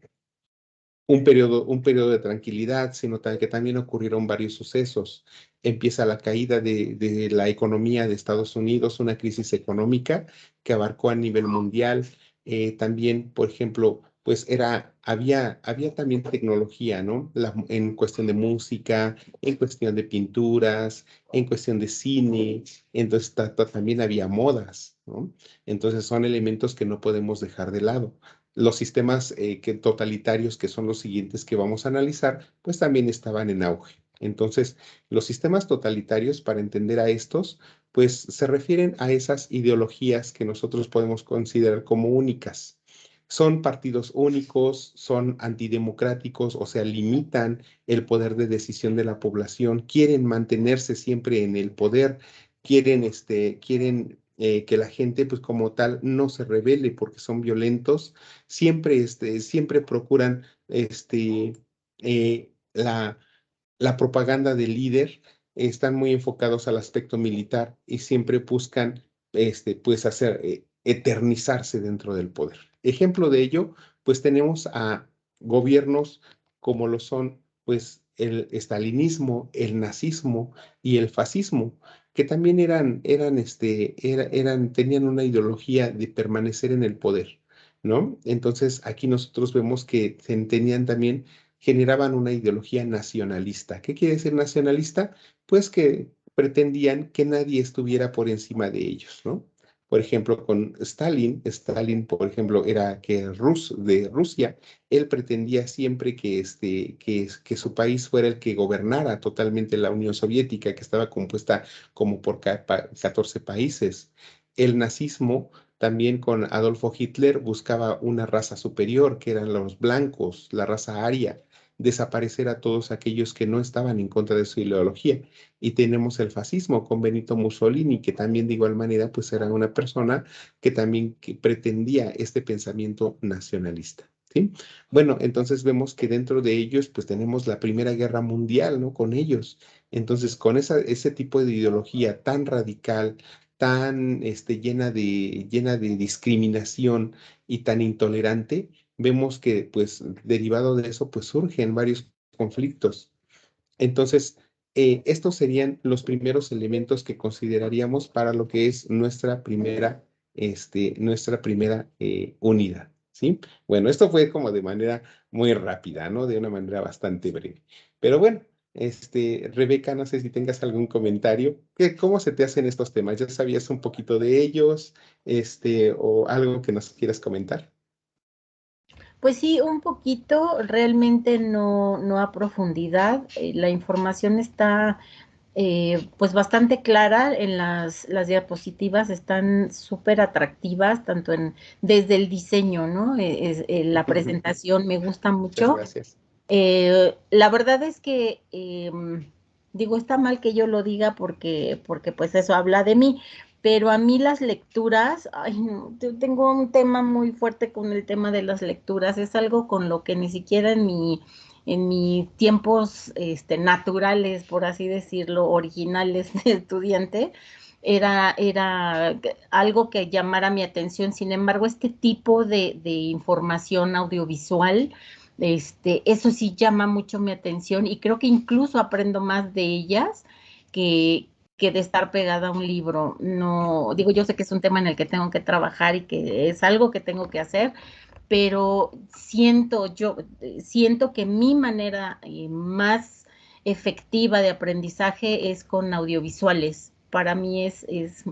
un periodo de tranquilidad, sino que también ocurrieron varios sucesos. Empieza la caída de la economía de Estados Unidos, una crisis económica que abarcó a nivel mundial. También, por ejemplo, pues había también tecnología, ¿no? En cuestión de música, en cuestión de pinturas, en cuestión de cine, entonces también había modas, ¿no? Entonces son elementos que no podemos dejar de lado. Los sistemas totalitarios, que son los siguientes que vamos a analizar, pues también estaban en auge. Entonces, los sistemas totalitarios, para entender a estos, pues se refieren a esas ideologías que nosotros podemos considerar como únicas. Son partidos únicos, son antidemocráticos, o sea, limitan el poder de decisión de la población, quieren mantenerse siempre en el poder, quieren que la gente, pues como tal, no se rebele porque son violentos, siempre procuran la propaganda del líder, están muy enfocados al aspecto militar y siempre buscan, pues, eternizarse dentro del poder. Ejemplo de ello, pues tenemos a gobiernos como lo son, pues, el estalinismo, el nazismo y el fascismo, que también tenían una ideología de permanecer en el poder, ¿no? Entonces, aquí nosotros vemos que tenían también generaban una ideología nacionalista. ¿Qué quiere decir nacionalista? Pues que pretendían que nadie estuviera por encima de ellos, ¿no? Por ejemplo, con Stalin, por ejemplo, era de Rusia, él pretendía siempre que su país fuera el que gobernara totalmente la Unión Soviética, que estaba compuesta como por 14 países. El nazismo también con Adolfo Hitler buscaba una raza superior, que eran los blancos, la raza aria, desaparecer a todos aquellos que no estaban en contra de su ideología. Y tenemos el fascismo con Benito Mussolini, que también de igual manera pues era una persona que pretendía este pensamiento nacionalista. ¿Sí? Bueno, entonces vemos que dentro de ellos pues tenemos la Primera Guerra Mundial, ¿no? Con ellos. Entonces, con ese tipo de ideología tan radical, tan llena de discriminación y tan intolerante, vemos que, pues, derivado de eso, pues surgen varios conflictos. Entonces, estos serían los primeros elementos que consideraríamos para lo que es nuestra primera unidad, ¿sí? Bueno, esto fue como de manera muy rápida, ¿no? De una manera bastante breve. Pero bueno, Rebeca, no sé si tengas algún comentario. ¿Cómo se te hacen estos temas? ¿Ya sabías un poquito de ellos, o algo que nos quieras comentar? Pues sí, un poquito, realmente no a profundidad. La información está pues bastante clara en las diapositivas, están súper atractivas, tanto desde el diseño, ¿no? La presentación me gusta Muchas mucho. gracias. La verdad es que, digo, está mal que yo lo diga porque pues eso habla de mí, pero a mí las lecturas, ay, no, yo tengo un tema muy fuerte con el tema de las lecturas, es algo con lo que ni siquiera en mis tiempos naturales, por así decirlo, originales de estudiante, era algo que llamara mi atención. Sin embargo, este tipo de información audiovisual, eso sí llama mucho mi atención y creo que incluso aprendo más de ellas que, que de estar pegada a un libro. No, digo, yo sé que es un tema en el que tengo que trabajar y que es algo que tengo que hacer, pero siento que mi manera más efectiva de aprendizaje es con audiovisuales. Para mí es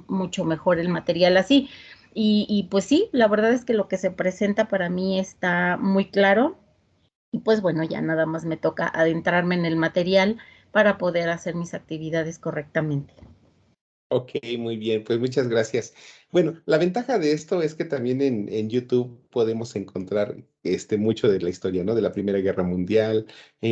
mucho mejor el material así. Y pues sí, la verdad es que lo que se presenta para mí está muy claro y pues bueno, ya nada más me toca adentrarme en el material para poder hacer mis actividades correctamente. Ok, muy bien, pues muchas gracias. Bueno, la ventaja de esto es que también en YouTube podemos encontrar mucho de la historia, ¿no? De la Primera Guerra Mundial,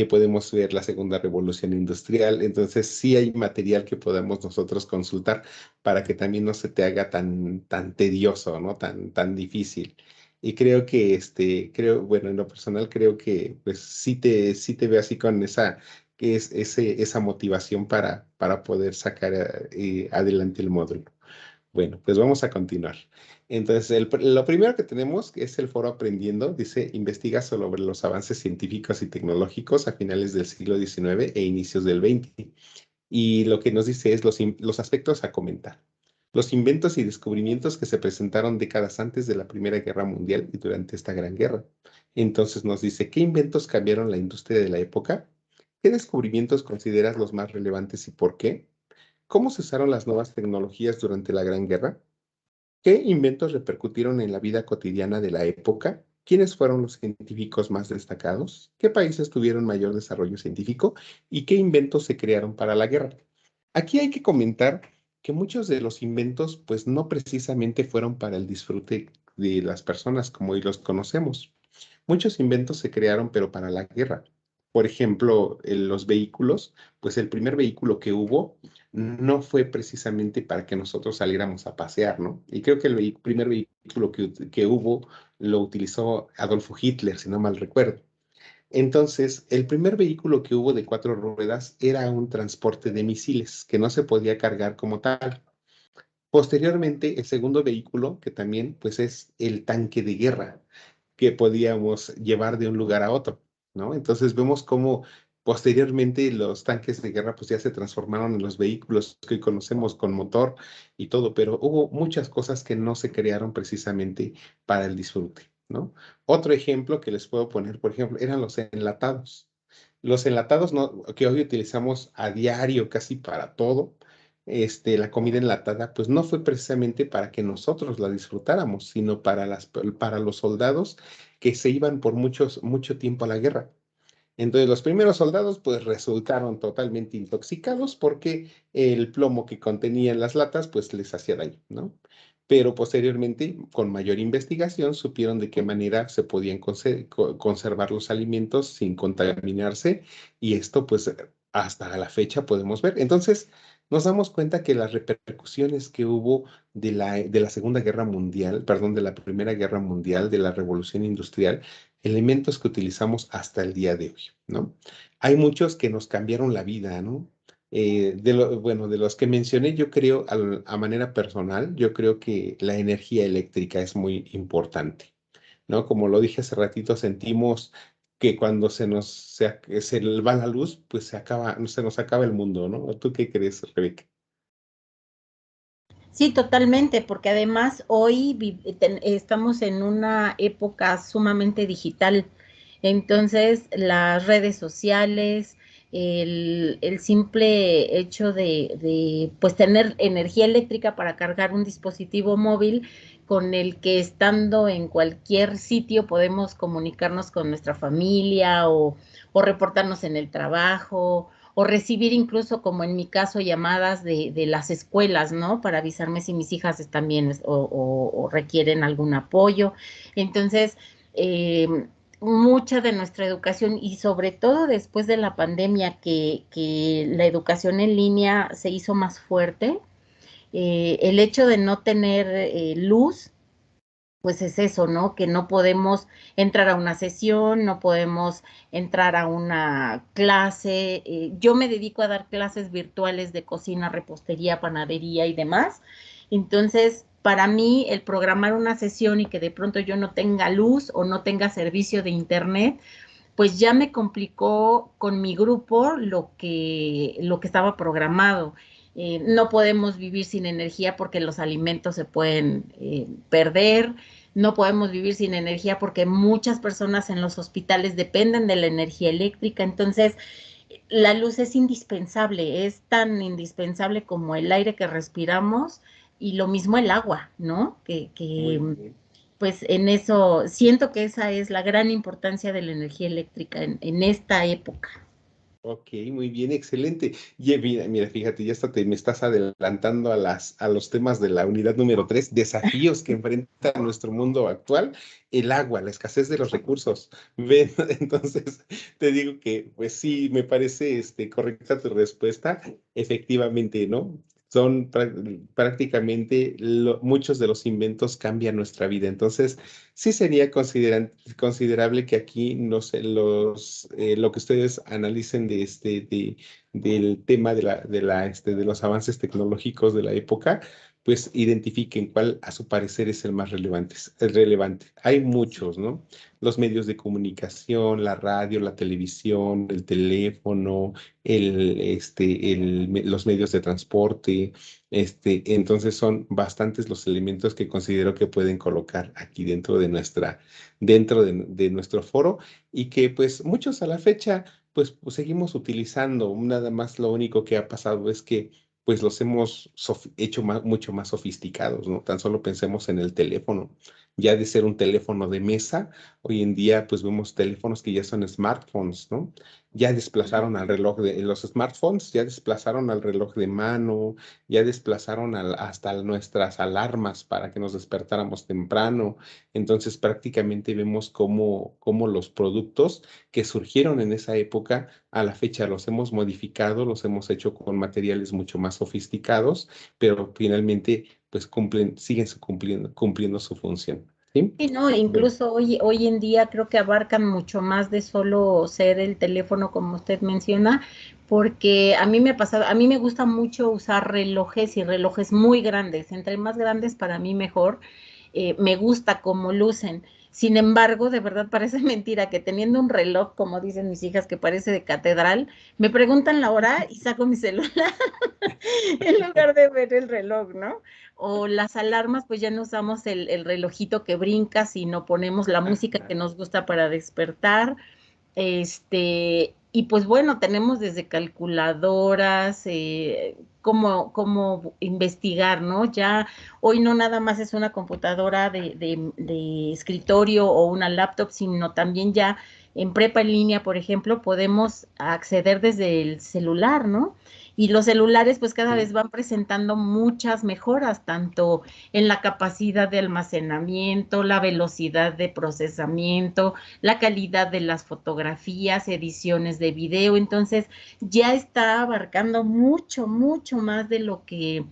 podemos ver la Segunda Revolución Industrial, entonces sí hay material que podemos nosotros consultar para que también no se te haga tan tedioso, ¿no? Tan difícil. Y creo que, bueno, en lo personal creo que pues sí te veo así con esa motivación para poder sacar adelante el módulo. Bueno, pues vamos a continuar. Entonces, lo primero que tenemos es el foro Aprendiendo. Dice, investiga sobre los avances científicos y tecnológicos a finales del siglo XIX e inicios del XX. Y lo que nos dice es los aspectos a comentar. Los inventos y descubrimientos que se presentaron décadas antes de la Primera Guerra Mundial y durante esta Gran Guerra. Entonces nos dice, ¿qué inventos cambiaron la industria de la época? ¿Qué descubrimientos consideras los más relevantes y por qué? ¿Cómo se usaron las nuevas tecnologías durante la Gran Guerra? ¿Qué inventos repercutieron en la vida cotidiana de la época? ¿Quiénes fueron los científicos más destacados? ¿Qué países tuvieron mayor desarrollo científico? ¿Y qué inventos se crearon para la guerra? Aquí hay que comentar que muchos de los inventos, pues no precisamente fueron para el disfrute de las personas como hoy los conocemos. Muchos inventos se crearon, pero para la guerra. Por ejemplo, en los vehículos, pues el primer vehículo que hubo no fue precisamente para que nosotros saliéramos a pasear, ¿no? Y creo que el primer vehículo que hubo lo utilizó Adolfo Hitler, si no mal recuerdo. Entonces, el primer vehículo que hubo de cuatro ruedas era un transporte de misiles que no se podía cargar como tal. Posteriormente, el segundo vehículo, que también pues es el tanque de guerra que podíamos llevar de un lugar a otro, ¿no? Entonces vemos cómo posteriormente los tanques de guerra pues ya se transformaron en los vehículos que hoy conocemos con motor y todo, pero hubo muchas cosas que no se crearon precisamente para el disfrute, ¿no? Otro ejemplo que les puedo poner, por ejemplo, eran los enlatados. Los enlatados que hoy utilizamos a diario casi para todo, la comida enlatada, pues no fue precisamente para que nosotros la disfrutáramos, sino para los soldados que se iban por mucho tiempo a la guerra. Entonces los primeros soldados pues resultaron totalmente intoxicados porque el plomo que contenían las latas pues les hacía daño, ¿no? Pero posteriormente, con mayor investigación, supieron de qué manera se podían conservar los alimentos sin contaminarse y esto pues hasta la fecha podemos ver. Entonces nos damos cuenta que las repercusiones que hubo de la Segunda Guerra Mundial, perdón, de la Primera Guerra Mundial, de la Revolución Industrial, elementos que utilizamos hasta el día de hoy, ¿no? Hay muchos que nos cambiaron la vida, ¿no? Bueno, de los que mencioné, yo creo, a manera personal, yo creo que la energía eléctrica es muy importante, ¿no? Como lo dije hace ratito, sentimos que cuando se va la luz, pues se nos acaba el mundo, ¿no? ¿Tú qué crees, Rebeca? Sí, totalmente, porque además hoy estamos en una época sumamente digital. Entonces, las redes sociales, el simple hecho pues tener energía eléctrica para cargar un dispositivo móvil con el que estando en cualquier sitio podemos comunicarnos con nuestra familia o reportarnos en el trabajo o recibir incluso, como en mi caso, llamadas de las escuelas, ¿no? Para avisarme si mis hijas están bien o requieren algún apoyo. Entonces, eh, mucha de nuestra educación y sobre todo después de la pandemia que la educación en línea se hizo más fuerte, el hecho de no tener luz pues es eso, ¿no? Que no podemos entrar a una sesión, no podemos entrar a una clase. Yo me dedico a dar clases virtuales de cocina, repostería, panadería y demás. Entonces, para mí, el programar una sesión y que de pronto yo no tenga luz o no tenga servicio de internet, pues ya me complicó con mi grupo lo que estaba programado. No podemos vivir sin energía porque los alimentos se pueden perder, no podemos vivir sin energía porque muchas personas en los hospitales dependen de la energía eléctrica, entonces la luz es indispensable, es tan indispensable como el aire que respiramos y lo mismo el agua, ¿no? Muy bien. Pues en eso siento que esa es la gran importancia de la energía eléctrica en esta época. Ok, muy bien, excelente. Y mira, fíjate, ya hasta me estás adelantando a los temas de la unidad número 3, desafíos que enfrenta nuestro mundo actual, el agua, la escasez de los recursos. Ven, entonces te digo que, pues sí, me parece correcta tu respuesta. Efectivamente, ¿no? Son prácticamente muchos de los inventos cambian nuestra vida. Entonces, sí sería considerable que aquí no sé, lo que ustedes analicen del tema de los avances tecnológicos de la época, pues identifiquen cuál a su parecer es el más relevante. Es relevante. Hay muchos, ¿no? Los medios de comunicación, la radio, la televisión, el teléfono, los medios de transporte. Entonces son bastantes los elementos que considero que pueden colocar aquí dentro de nuestro foro y que pues muchos a la fecha pues seguimos utilizando. Nada más lo único que ha pasado es que pues los hemos hecho mucho más sofisticados, ¿no? Tan solo pensemos en el teléfono. Ya de ser un teléfono de mesa, hoy en día pues vemos teléfonos que ya son smartphones, ¿no? Ya desplazaron al reloj los smartphones ya desplazaron al reloj de mano, ya desplazaron hasta nuestras alarmas para que nos despertáramos temprano. Entonces prácticamente vemos cómo los productos que surgieron en esa época a la fecha los hemos modificado, los hemos hecho con materiales mucho más sofisticados, pero finalmente pues siguen cumpliendo su función. ¿Sí? Sí, no, Bueno. incluso hoy en día creo que abarcan mucho más de solo ser el teléfono, como usted menciona, porque a mí me ha pasado, a mí me gusta mucho usar relojes y relojes muy grandes, entre más grandes para mí mejor, me gusta cómo lucen. Sin embargo, de verdad parece mentira que teniendo un reloj, como dicen mis hijas, que parece de catedral, me preguntan la hora y saco mi celular en lugar de ver el reloj, ¿no? O las alarmas, pues ya no usamos el relojito que brinca, sino ponemos la música que Ajá. nos gusta para despertar. Y pues bueno, tenemos desde calculadoras, cómo investigar, ¿no? Ya hoy no nada más es una computadora de escritorio o una laptop, sino también ya en prepa en línea, por ejemplo, podemos acceder desde el celular, ¿no? Y los celulares pues cada vez Sí. van presentando muchas mejoras, tanto en la capacidad de almacenamiento, la velocidad de procesamiento, la calidad de las fotografías, ediciones de video. Entonces ya está abarcando mucho, mucho más de lo que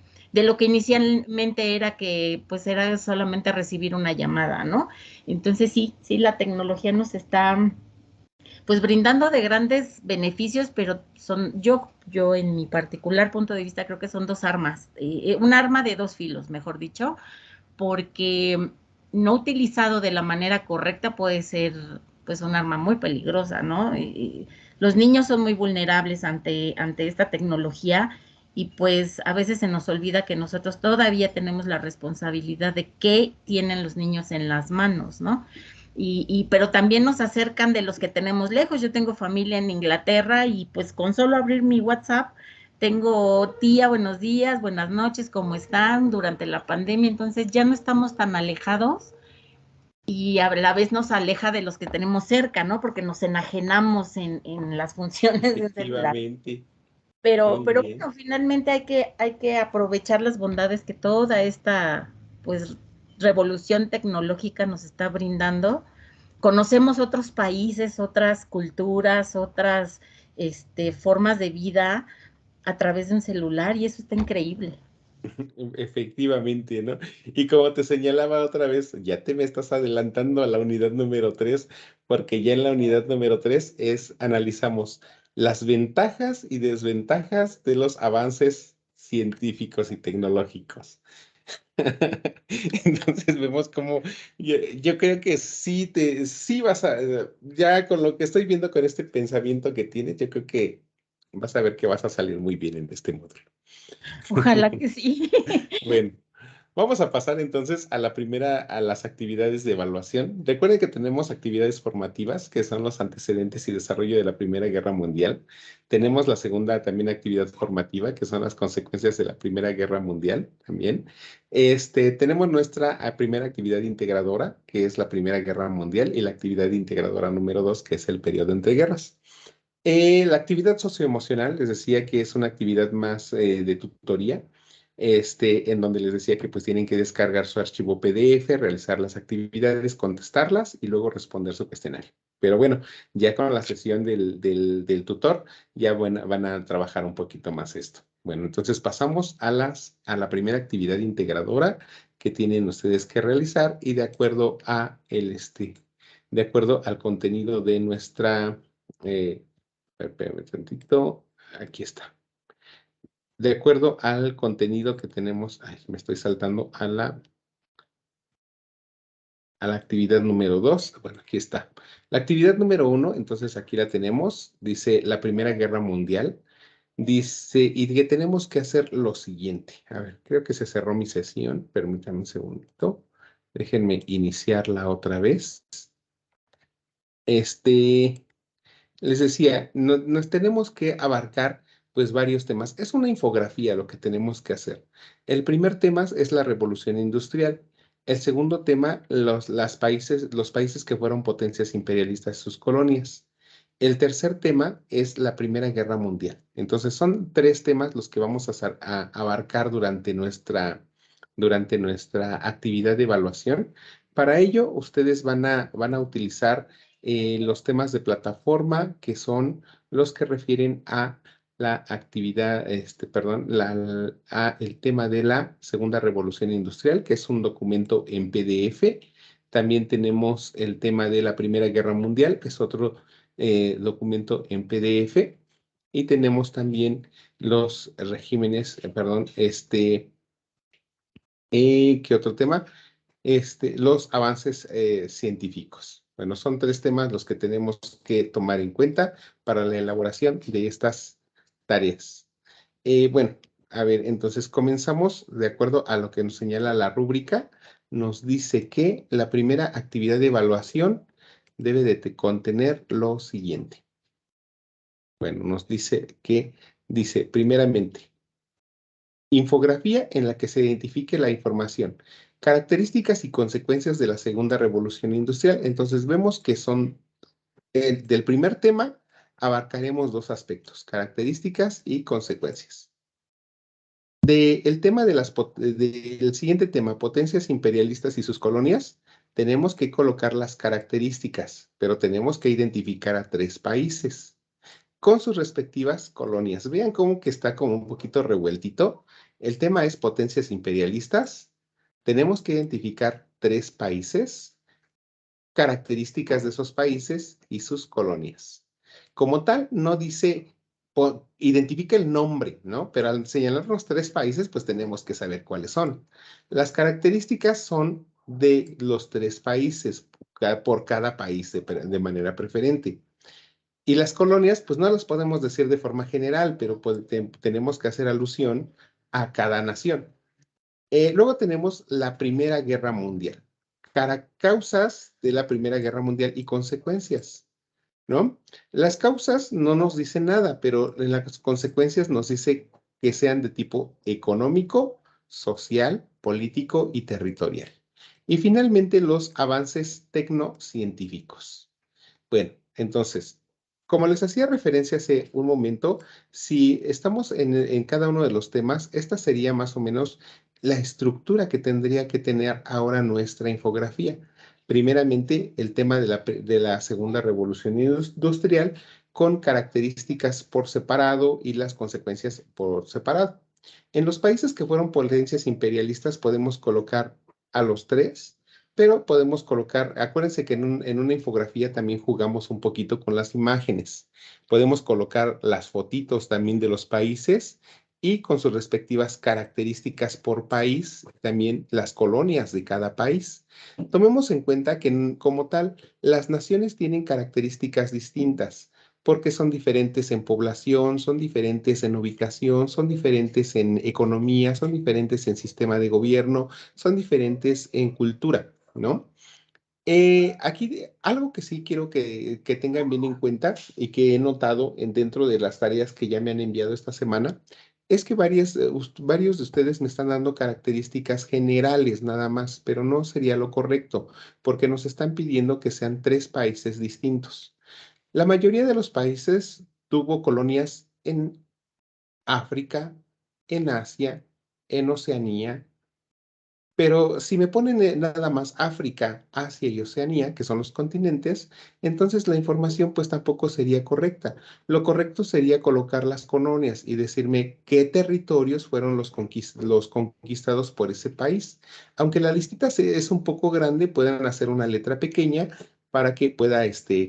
inicialmente era, que pues era solamente recibir una llamada, ¿no? Entonces sí, sí, la tecnología nos está pues brindando de grandes beneficios, pero yo en mi particular punto de vista creo que son dos armas, un arma de dos filos, mejor dicho, porque no utilizado de la manera correcta puede ser pues un arma muy peligrosa, ¿no? Y los niños son muy vulnerables ante esta tecnología y pues a veces se nos olvida que nosotros todavía tenemos la responsabilidad de qué tienen los niños en las manos, ¿no? Pero también nos acercan de los que tenemos lejos. Yo tengo familia en Inglaterra y pues con solo abrir mi WhatsApp tengo tía, buenos días, buenas noches, ¿cómo están durante la pandemia? Entonces ya no estamos tan alejados y a la vez nos aleja de los que tenemos cerca, ¿no? Porque nos enajenamos en las funciones del celular. Efectivamente, Pero muy bien. bueno, finalmente hay que aprovechar las bondades que toda esta, pues, revolución tecnológica nos está brindando. Conocemos otros países, otras culturas, otras formas de vida a través de un celular y eso está increíble. Efectivamente, ¿no? Y como te señalaba otra vez, ya te me estás adelantando a la unidad número 3, porque ya en la unidad número 3 analizamos las ventajas y desventajas de los avances científicos y tecnológicos. Entonces vemos cómo yo creo que sí vas ya con lo que estoy viendo con este pensamiento que tienes, yo creo que vas a ver que vas a salir muy bien en este módulo. Ojalá que sí. Bueno, vamos a pasar entonces a las actividades de evaluación. Recuerden que tenemos actividades formativas, que son los antecedentes y desarrollo de la Primera Guerra Mundial. Tenemos la segunda también actividad formativa, que son las consecuencias de la Primera Guerra Mundial también. Tenemos nuestra primera actividad integradora, que es la Primera Guerra Mundial, y la actividad integradora número 2, que es el periodo entre guerras. La actividad socioemocional, les decía que es una actividad más de tutoría, en donde les decía que pues tienen que descargar su archivo PDF, realizar las actividades, contestarlas y luego responder su cuestionario. Pero bueno, ya con la sesión del tutor, ya van a trabajar un poquito más esto. Bueno, entonces pasamos a la primera actividad integradora que tienen ustedes que realizar y de acuerdo al contenido de nuestra eh, espérame tantito. Aquí está. De acuerdo al contenido que tenemos, ay, me estoy saltando a la actividad número 2. Bueno, aquí está. La actividad número 1, entonces aquí la tenemos. Dice la Primera Guerra Mundial. Dice, y que tenemos que hacer lo siguiente. A ver, creo que se cerró mi sesión. Permítanme un segundito. Déjenme iniciarla otra vez. Este, Les decía, nos tenemos que abarcar pues varios temas. Es una infografía lo que tenemos que hacer. El primer tema es la revolución industrial. El segundo tema, los países que fueron potencias imperialistas y sus colonias. El tercer tema es la Primera Guerra Mundial. Entonces son tres temas los que vamos a abarcar durante nuestra actividad de evaluación. Para ello, ustedes van a utilizar los temas de plataforma, que son los que refieren a la actividad, perdón, a el tema de la Segunda Revolución Industrial, que es un documento en PDF. También tenemos el tema de la Primera Guerra Mundial, que es otro documento en PDF. Y tenemos también los regímenes, perdón, ¿qué otro tema? Los avances científicos. Bueno, son tres temas los que tenemos que tomar en cuenta para la elaboración de estas tareas. Bueno, a ver, entonces comenzamos de acuerdo a lo que nos señala la rúbrica. Nos dice que la primera actividad de evaluación debe de contener lo siguiente. Bueno, dice, primeramente, infografía en la que se identifique la información, características y consecuencias de la segunda revolución industrial. Entonces vemos que son del primer tema, abarcaremos dos aspectos, características y consecuencias. El tema del siguiente tema, potencias imperialistas y sus colonias, tenemos que colocar las características, pero tenemos que identificar a tres países con sus respectivas colonias. Vean cómo que está como un poquito revueltito. El tema es potencias imperialistas. Tenemos que identificar tres países, características de esos países y sus colonias. Como tal, no dice, identifica el nombre, ¿no? Pero al señalarnos tres países, pues tenemos que saber cuáles son. Las características son de los tres países, por cada país de manera preferente. Y las colonias, pues no las podemos decir de forma general, pero pues, tenemos que hacer alusión a cada nación. Luego tenemos la Primera Guerra Mundial. Causas de la Primera Guerra Mundial y consecuencias, ¿no? Las causas no nos dicen nada, pero en las consecuencias nos dice que sean de tipo económico, social, político y territorial. Y finalmente los avances tecnocientíficos. Bueno, entonces, como les hacía referencia hace un momento, si estamos en cada uno de los temas, esta sería más o menos la estructura que tendría que tener ahora nuestra infografía. Primeramente, el tema de la segunda revolución industrial con características por separado y las consecuencias por separado. En los países que fueron potencias imperialistas podemos colocar a los tres, pero podemos colocar, acuérdense que en una infografía también jugamos un poquito con las imágenes. Podemos colocar las fotitos también de los países y con sus respectivas características por país, también las colonias de cada país. Tomemos en cuenta que como tal, las naciones tienen características distintas porque son diferentes en población, son diferentes en ubicación, son diferentes en economía, son diferentes en sistema de gobierno, son diferentes en cultura, ¿no? Aquí algo que sí quiero que tengan bien en cuenta y que he notado dentro de las tareas que ya me han enviado esta semana, es que varios de ustedes me están dando características generales nada más, pero no sería lo correcto, porque nos están pidiendo que sean tres países distintos. La mayoría de los países tuvo colonias en África, en Asia, en Oceanía, pero si me ponen nada más África, Asia y Oceanía, que son los continentes, entonces la información pues tampoco sería correcta. Lo correcto sería colocar las colonias y decirme qué territorios fueron los conquistados por ese país. Aunque la listita es un poco grande, pueden hacer una letra pequeña para que pueda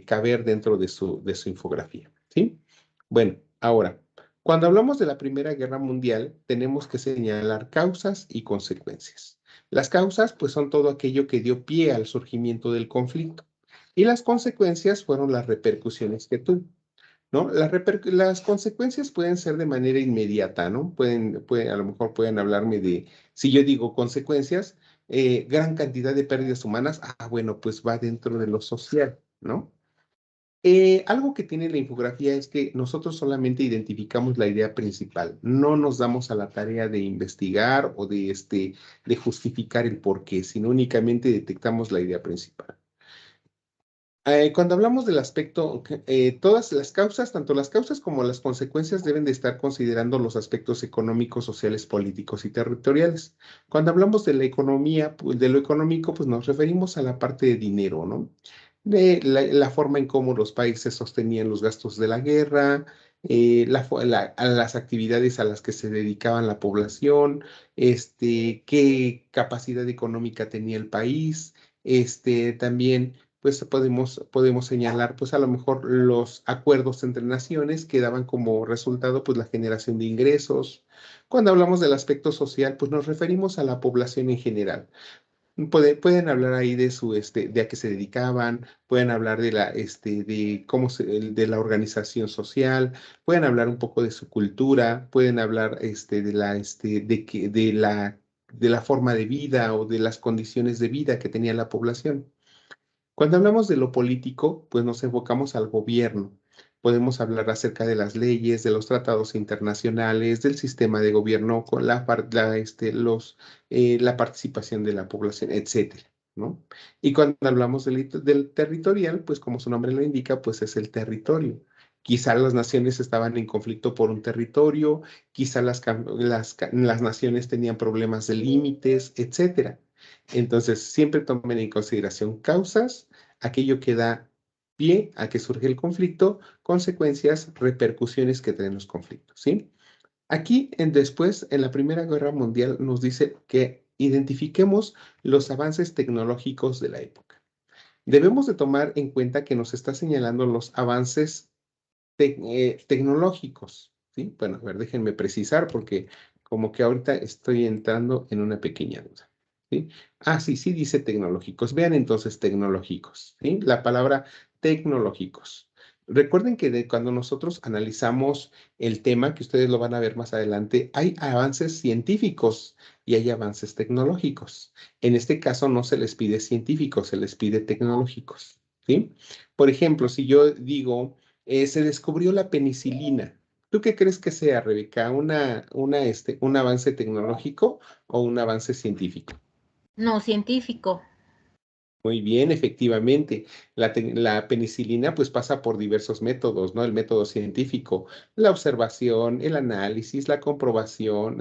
caber dentro de su infografía, ¿sí? Bueno, ahora, cuando hablamos de la Primera Guerra Mundial, tenemos que señalar causas y consecuencias. Las causas, pues, son todo aquello que dio pie al surgimiento del conflicto. Y las consecuencias fueron las repercusiones que tuvo, ¿no? Las consecuencias pueden ser de manera inmediata, ¿no? A lo mejor pueden hablarme de, si yo digo consecuencias, gran cantidad de pérdidas humanas, bueno, pues va dentro de lo social, ¿no? Algo que tiene la infografía es que nosotros solamente identificamos la idea principal, no nos damos a la tarea de investigar o de justificar el porqué, sino únicamente detectamos la idea principal. Cuando hablamos del aspecto, todas las causas, tanto las causas como las consecuencias deben de estar considerando los aspectos económicos, sociales, políticos y territoriales. Cuando hablamos de la economía, pues, de lo económico, pues nos referimos a la parte de dinero, ¿no? De la forma en cómo los países sostenían los gastos de la guerra, a las actividades a las que se dedicaban la población, qué capacidad económica tenía el país, también pues podemos señalar, pues a lo mejor los acuerdos entre naciones que daban como resultado, pues la generación de ingresos. Cuando hablamos del aspecto social, pues nos referimos a la población en general. Pueden hablar ahí de de a qué se dedicaban, pueden hablar de de la organización social, pueden hablar un poco de su cultura, pueden hablar, de la forma de vida o de las condiciones de vida que tenía la población. Cuando hablamos de lo político, pues nos enfocamos al gobierno. Podemos hablar acerca de las leyes, de los tratados internacionales, del sistema de gobierno con la participación de la población, etcétera, ¿no? Y cuando hablamos del territorial, pues como su nombre lo indica, pues es el territorio. Quizá las naciones estaban en conflicto por un territorio, quizá las naciones tenían problemas de límites, etcétera. Entonces, siempre tomen en consideración causas, aquello que da pie a que surge el conflicto, consecuencias, repercusiones que traen los conflictos, ¿sí? Aquí, después, en la Primera Guerra Mundial, nos dice que identifiquemos los avances tecnológicos de la época. Debemos de tomar en cuenta que nos está señalando los avances tecnológicos, ¿sí? Bueno, a ver, déjenme precisar porque como que ahorita estoy entrando en una pequeña duda, ¿sí? Sí, sí dice tecnológicos. Vean entonces tecnológicos, ¿sí? La palabra tecnológicos. Recuerden que cuando nosotros analizamos el tema, que ustedes lo van a ver más adelante, hay avances científicos y hay avances tecnológicos. En este caso no se les pide científicos, se les pide tecnológicos, ¿sí? Por ejemplo, si yo digo se descubrió la penicilina. ¿Tú qué crees que sea, Rebeca? ¿Un avance tecnológico o un avance científico? No, científico. Muy bien, efectivamente. La penicilina pues pasa por diversos métodos, ¿no? El método científico, la observación, el análisis, la comprobación,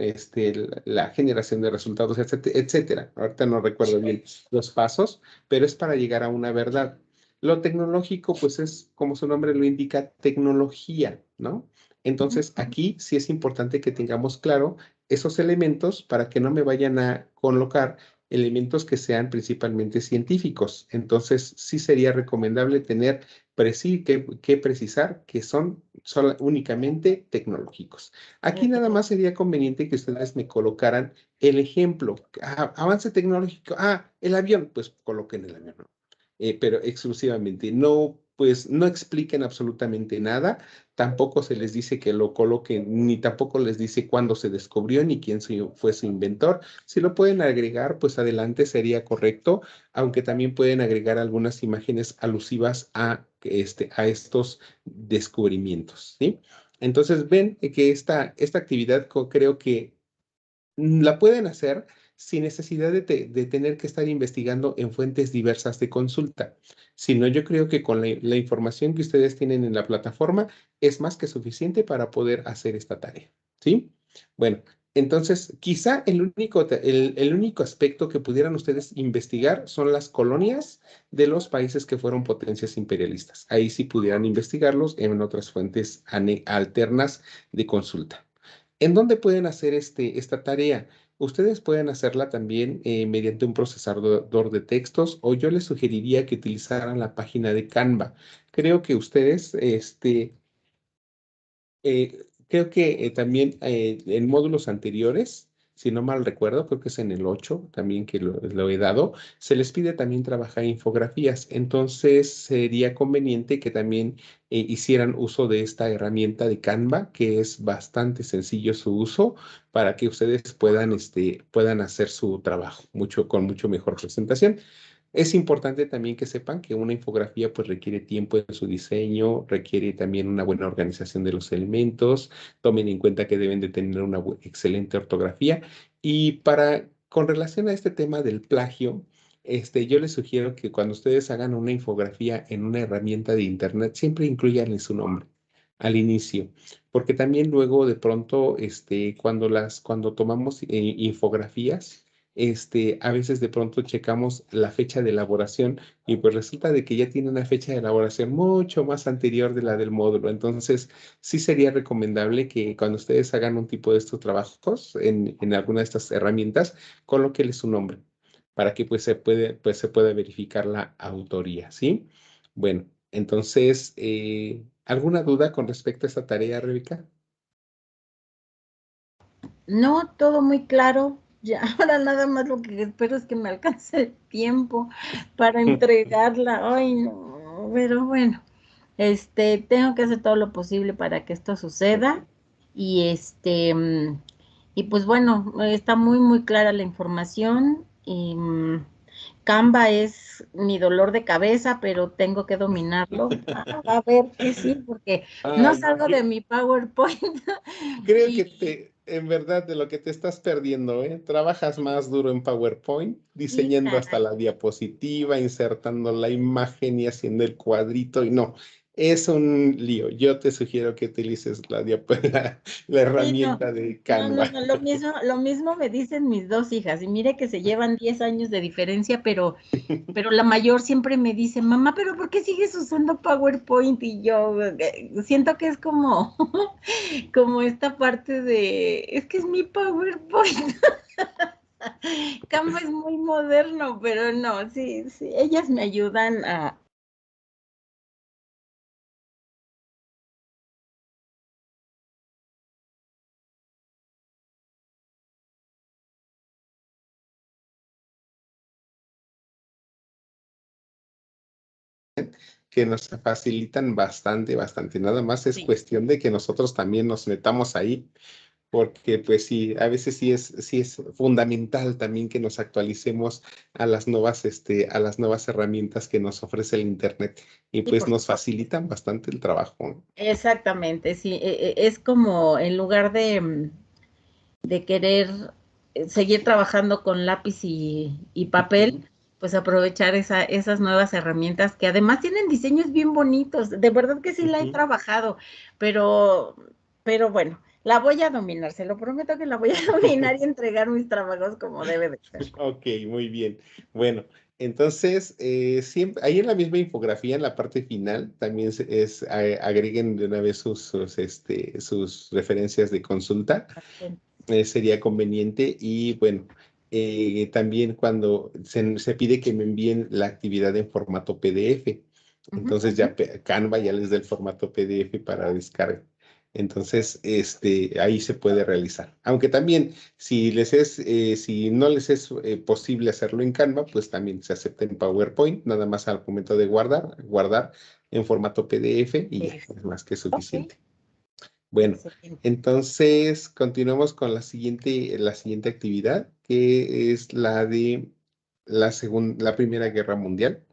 la generación de resultados, etcétera, etcétera. Ahorita no recuerdo bien los pasos, pero es para llegar a una verdad. Lo tecnológico pues es, como su nombre lo indica, tecnología, ¿no? Entonces aquí sí es importante que tengamos claro esos elementos para que no me vayan a colocar elementos que sean principalmente científicos. Entonces, sí sería recomendable tener que precisar que son únicamente tecnológicos. Aquí nada más sería conveniente que ustedes me colocaran el ejemplo. Avance tecnológico. El avión, pues coloquen el avión, ¿no? Pero exclusivamente. No, pues no expliquen absolutamente nada, tampoco se les dice que lo coloquen, ni tampoco les dice cuándo se descubrió, ni quién fue su inventor. Si lo pueden agregar, pues adelante sería correcto, aunque también pueden agregar algunas imágenes alusivas a estos descubrimientos, ¿sí? Entonces ven que esta actividad creo que la pueden hacer sin necesidad de tener que estar investigando en fuentes diversas de consulta, sino yo creo que con la información que ustedes tienen en la plataforma es más que suficiente para poder hacer esta tarea, ¿sí? Bueno, entonces quizá el único aspecto que pudieran ustedes investigar son las colonias de los países que fueron potencias imperialistas. Ahí sí pudieran investigarlos en otras fuentes alternas de consulta. ¿En dónde pueden hacer esta tarea? Ustedes pueden hacerla también mediante un procesador de textos, o yo les sugeriría que utilizaran la página de Canva. Creo que ustedes, creo que también en módulos anteriores, si no mal recuerdo, creo que es en el 8 también que lo he dado, se les pide también trabajar infografías. Entonces sería conveniente que también hicieran uso de esta herramienta de Canva, que es bastante sencillo su uso para que ustedes puedan hacer su trabajo con mucho mejor presentación. Es importante también que sepan que una infografía pues requiere tiempo en su diseño, requiere también una buena organización de los elementos. Tomen en cuenta que deben de tener una excelente ortografía. Y con relación a este tema del plagio, yo les sugiero que cuando ustedes hagan una infografía en una herramienta de internet, siempre incluyan su nombre al inicio, porque también luego de pronto, cuando tomamos infografías, a veces de pronto checamos la fecha de elaboración y pues resulta de que ya tiene una fecha de elaboración mucho más anterior de la del módulo. Entonces, sí sería recomendable que cuando ustedes hagan un tipo de estos trabajos en alguna de estas herramientas, colóquenle su nombre para que pues se pueda verificar la autoría, ¿sí? Bueno, entonces, ¿alguna duda con respecto a esta tarea, Rebeca? No, todo muy claro. Ya, ahora nada más lo que espero es que me alcance el tiempo para entregarla. Ay, no, pero bueno, tengo que hacer todo lo posible para que esto suceda y y pues bueno, está muy, muy clara la información y Canva es mi dolor de cabeza, pero tengo que dominarlo. A ver que sí, porque no Ay, salgo de mi PowerPoint creo que y en verdad, de lo que te estás perdiendo, ¿eh? Trabajas más duro en PowerPoint, sí, diseñando hasta caray. la diapositiva, insertando la imagen y haciendo el cuadrito, y no, es un lío. Yo te sugiero que utilices la Sí, no, herramienta de Canva. no, lo mismo me dicen mis dos hijas, y mire que se llevan 10 años de diferencia, pero la mayor siempre me dice, mamá, pero ¿por qué sigues usando PowerPoint? Y yo siento que es como, como esta parte de, es que es mi PowerPoint. Canva es muy moderno, pero no, sí, sí, ellas me ayudan a, Que nos facilitan bastante, bastante. Nada más es sí, cuestión de que nosotros también nos metamos ahí, porque pues sí, a veces sí es fundamental también que nos actualicemos a las nuevas herramientas que nos ofrece el Internet, y sí, pues por nos supuesto. facilitan bastante el trabajo. Exactamente, sí, es como en lugar de querer seguir trabajando con lápiz y papel, Ujú, pues aprovechar esas nuevas herramientas que además tienen diseños bien bonitos. De verdad que sí la he ujú. trabajado, pero, pero bueno, la voy a dominar, se lo prometo que la voy a dominar y entregar mis trabajos como debe de ser. Ok, muy bien. Bueno, entonces, siempre, ahí en la misma infografía, en la parte final, también agreguen de una vez sus referencias de consulta. Sería conveniente. Y bueno, también cuando se pide que me envíen la actividad en formato PDF, Ujú. entonces ya Canva ya les da el formato PDF para descarga. Entonces, ahí se puede realizar. Aunque también, si no les es posible hacerlo en Canva, pues también se acepta en PowerPoint, nada más al momento de guardar en formato PDF y ya, es más que Ok, suficiente. Bueno, excelente. entonces continuamos con la siguiente actividad, que es la Primera Guerra Mundial.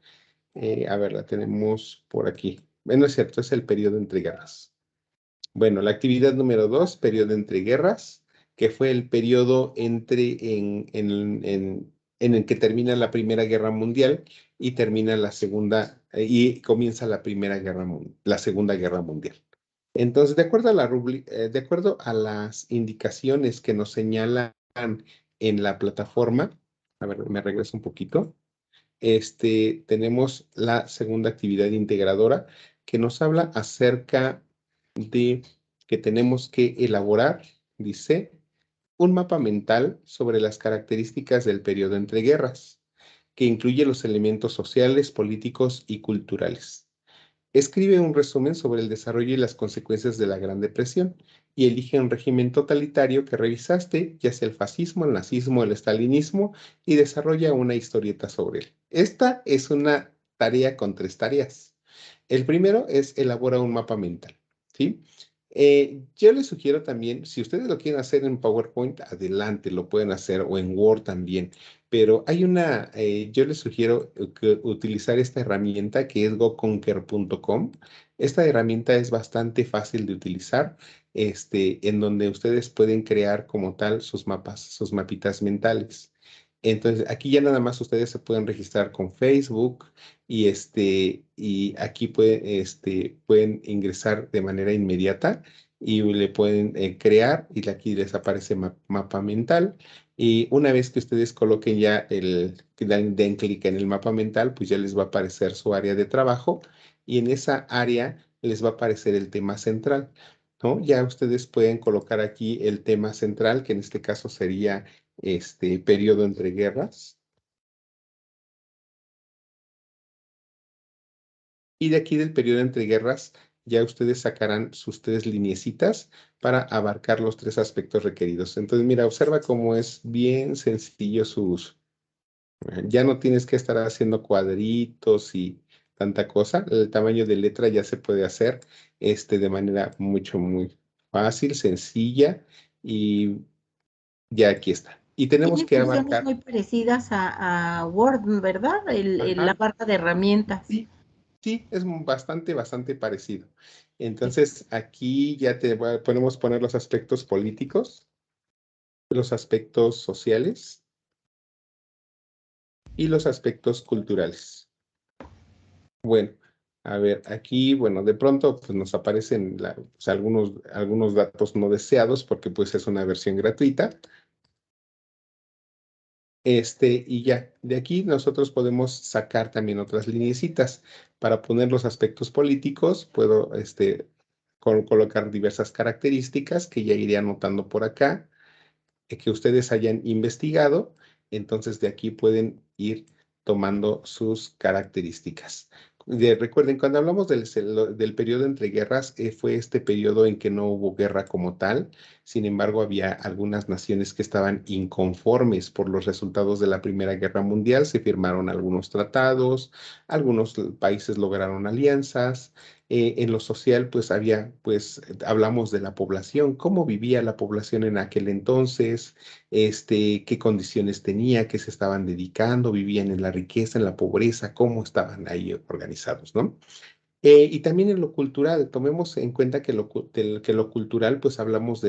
A ver, la tenemos por aquí. Bueno, es cierto, es el periodo entre guerras. Bueno, la actividad número 2, periodo entre guerras. que fue el periodo en el que termina la Primera Guerra Mundial y termina la Segunda, y comienza la Segunda Guerra Mundial. Entonces, de acuerdo a las indicaciones que nos señalan en la plataforma, a ver, me regreso un poquito, tenemos la segunda actividad integradora que nos habla acerca de que tenemos que elaborar, dice, un mapa mental sobre las características del periodo entre guerras, que incluye los elementos sociales, políticos y culturales. Escribe un resumen sobre el desarrollo y las consecuencias de la Gran Depresión y elige un régimen totalitario que revisaste, ya sea el fascismo, el nazismo, el estalinismo, y desarrolla una historieta sobre él. Esta es una tarea con tres tareas. El primero es elaborar un mapa mental, ¿sí? Yo les sugiero también, si ustedes lo quieren hacer en PowerPoint, adelante, lo pueden hacer o en Word también, pero yo les sugiero utilizar esta herramienta que es goconquer.com. Esta herramienta es bastante fácil de utilizar, en donde ustedes pueden crear como tal sus mapas, sus mapitas mentales. Entonces, aquí ya nada más ustedes se pueden registrar con Facebook y aquí pueden ingresar de manera inmediata y le pueden crear y aquí les aparece mapa mental. Y una vez que ustedes coloquen ya que den clic en el mapa mental, pues ya les va a aparecer su área de trabajo y en esa área les va a aparecer el tema central, ¿no? Ya ustedes pueden colocar aquí el tema central, que en este caso sería periodo entre guerras. Y de aquí del periodo entre guerras, ya ustedes sacarán sus tres lineecitas para abarcar los tres aspectos requeridos. Entonces, mira, observa cómo es bien sencillo su uso. Ya no tienes que estar haciendo cuadritos y tanta cosa. El tamaño de letra ya se puede hacer de manera muy fácil, sencilla y ya aquí está. Y tenemos Tiene que funciones abarcar. muy parecidas a Word, ¿verdad? La Ajá, barra de herramientas. sí, sí, es bastante parecido. Entonces, aquí ya podemos poner los aspectos políticos, los aspectos sociales y los aspectos culturales. Bueno, a ver, aquí, bueno, de pronto pues, nos aparecen pues, algunos datos no deseados porque pues es una versión gratuita. Y ya, de aquí nosotros podemos sacar también otras lineecitas. Para poner los aspectos políticos, puedo colocar diversas características que ya iré anotando por acá, que ustedes hayan investigado. Entonces de aquí pueden ir tomando sus características. Recuerden, cuando hablamos del periodo entre guerras, fue este periodo en que no hubo guerra como tal. Sin embargo, había algunas naciones que estaban inconformes por los resultados de la Primera Guerra Mundial. Se firmaron algunos tratados, algunos países lograron alianzas. En lo social, pues hablamos de la población, cómo vivía la población en aquel entonces, qué condiciones tenía, qué se estaban dedicando, vivían en la riqueza, en la pobreza, cómo estaban ahí organizados, ¿no? Y también en lo cultural, tomemos en cuenta que que lo cultural, pues hablamos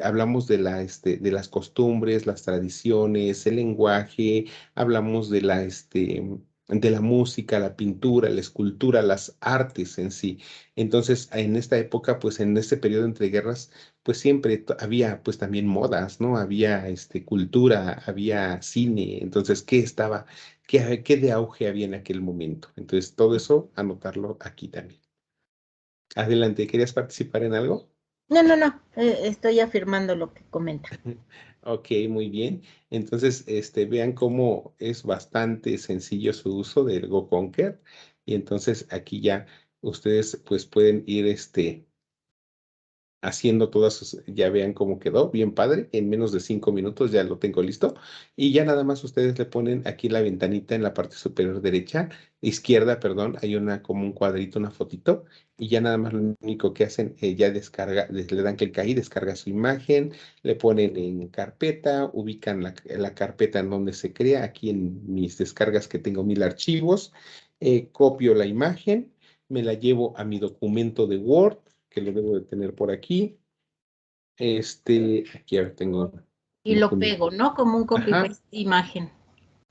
hablamos de las costumbres, las tradiciones, el lenguaje, hablamos de la música, la pintura, la escultura, las artes en sí. Entonces, en esta época, pues en este periodo entre guerras, pues siempre había pues también modas, ¿no? Había cultura, había cine. Entonces, ¿qué de auge había en aquel momento? Entonces, todo eso, anotarlo aquí también. Adelante, ¿querías participar en algo? No, no, no, estoy afirmando lo que comenta. Ok, muy bien. Entonces, vean cómo es bastante sencillo su uso del GoConquer. Y entonces aquí ya ustedes pues pueden ir haciendo ya vean cómo quedó, bien padre, en menos de 5 minutos ya lo tengo listo y ya nada más ustedes le ponen aquí la ventanita en la parte superior derecha, izquierda, perdón, hay como un cuadrito, una fotito y ya nada más lo único que hacen, ya descarga, le dan clic ahí, descarga su imagen, le ponen en carpeta, ubican la carpeta en donde se crea, aquí en mis descargas que tengo 1000 archivos, copio la imagen, me la llevo a mi documento de Word que lo debo de tener por aquí. Aquí ahora tengo Y como lo que pego, ¿no? Como un ajá, copy-paste imagen.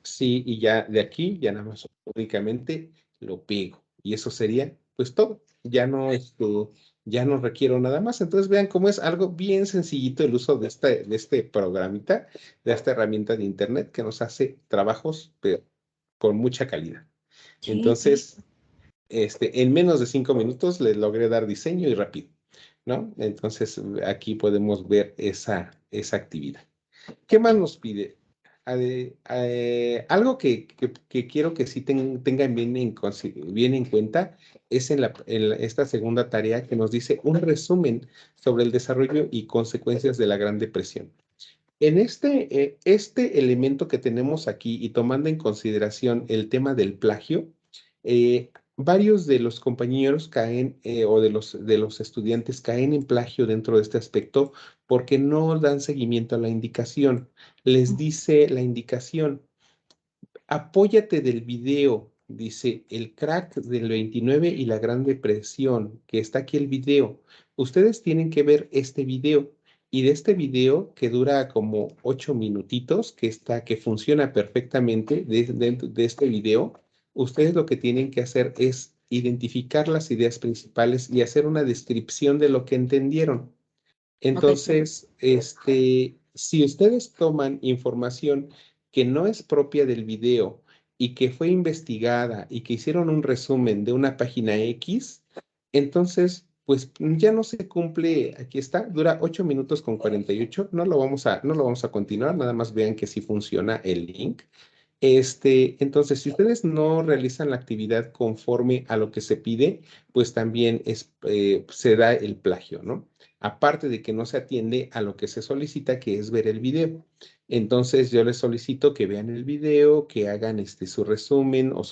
sí, y ya de aquí, ya nada más únicamente lo pego. Y eso sería, pues todo. Ya no requiero nada más. Entonces vean cómo es algo bien sencillito el uso de este programita, de esta herramienta de internet que nos hace trabajos, pero con mucha calidad. Sí, sí. Entonces, en menos de 5 minutos les logré dar diseño y rápido, ¿no? Entonces, aquí podemos ver esa actividad. ¿Qué más nos pide? Algo que quiero que sí tengan bien en cuenta es esta segunda tarea que nos dice un resumen sobre el desarrollo y consecuencias de la Gran Depresión. En este elemento que tenemos aquí y tomando en consideración el tema del plagio, varios de los compañeros caen o de los estudiantes caen en plagio dentro de este aspecto porque no dan seguimiento a la indicación. Les dice la indicación, apóyate del video, dice el crack del 29 y la Gran Depresión, que está aquí el video. Ustedes tienen que ver este video y de este video que dura como 8 minutitos, que funciona perfectamente, dentro de este video, ustedes lo que tienen que hacer es identificar las ideas principales y hacer una descripción de lo que entendieron. Ok, Entonces, si ustedes toman información que no es propia del video y que fue investigada y que hicieron un resumen de una página X, entonces, pues ya no se cumple, aquí está, dura 8 minutos con 48, no lo vamos a continuar, nada más vean que sí funciona el link. Entonces, si ustedes no realizan la actividad conforme a lo que se pide, pues también se da el plagio, ¿no? Aparte de que no se atiende a lo que se solicita, que es ver el video. Entonces, yo les solicito que vean el video, que hagan su resumen o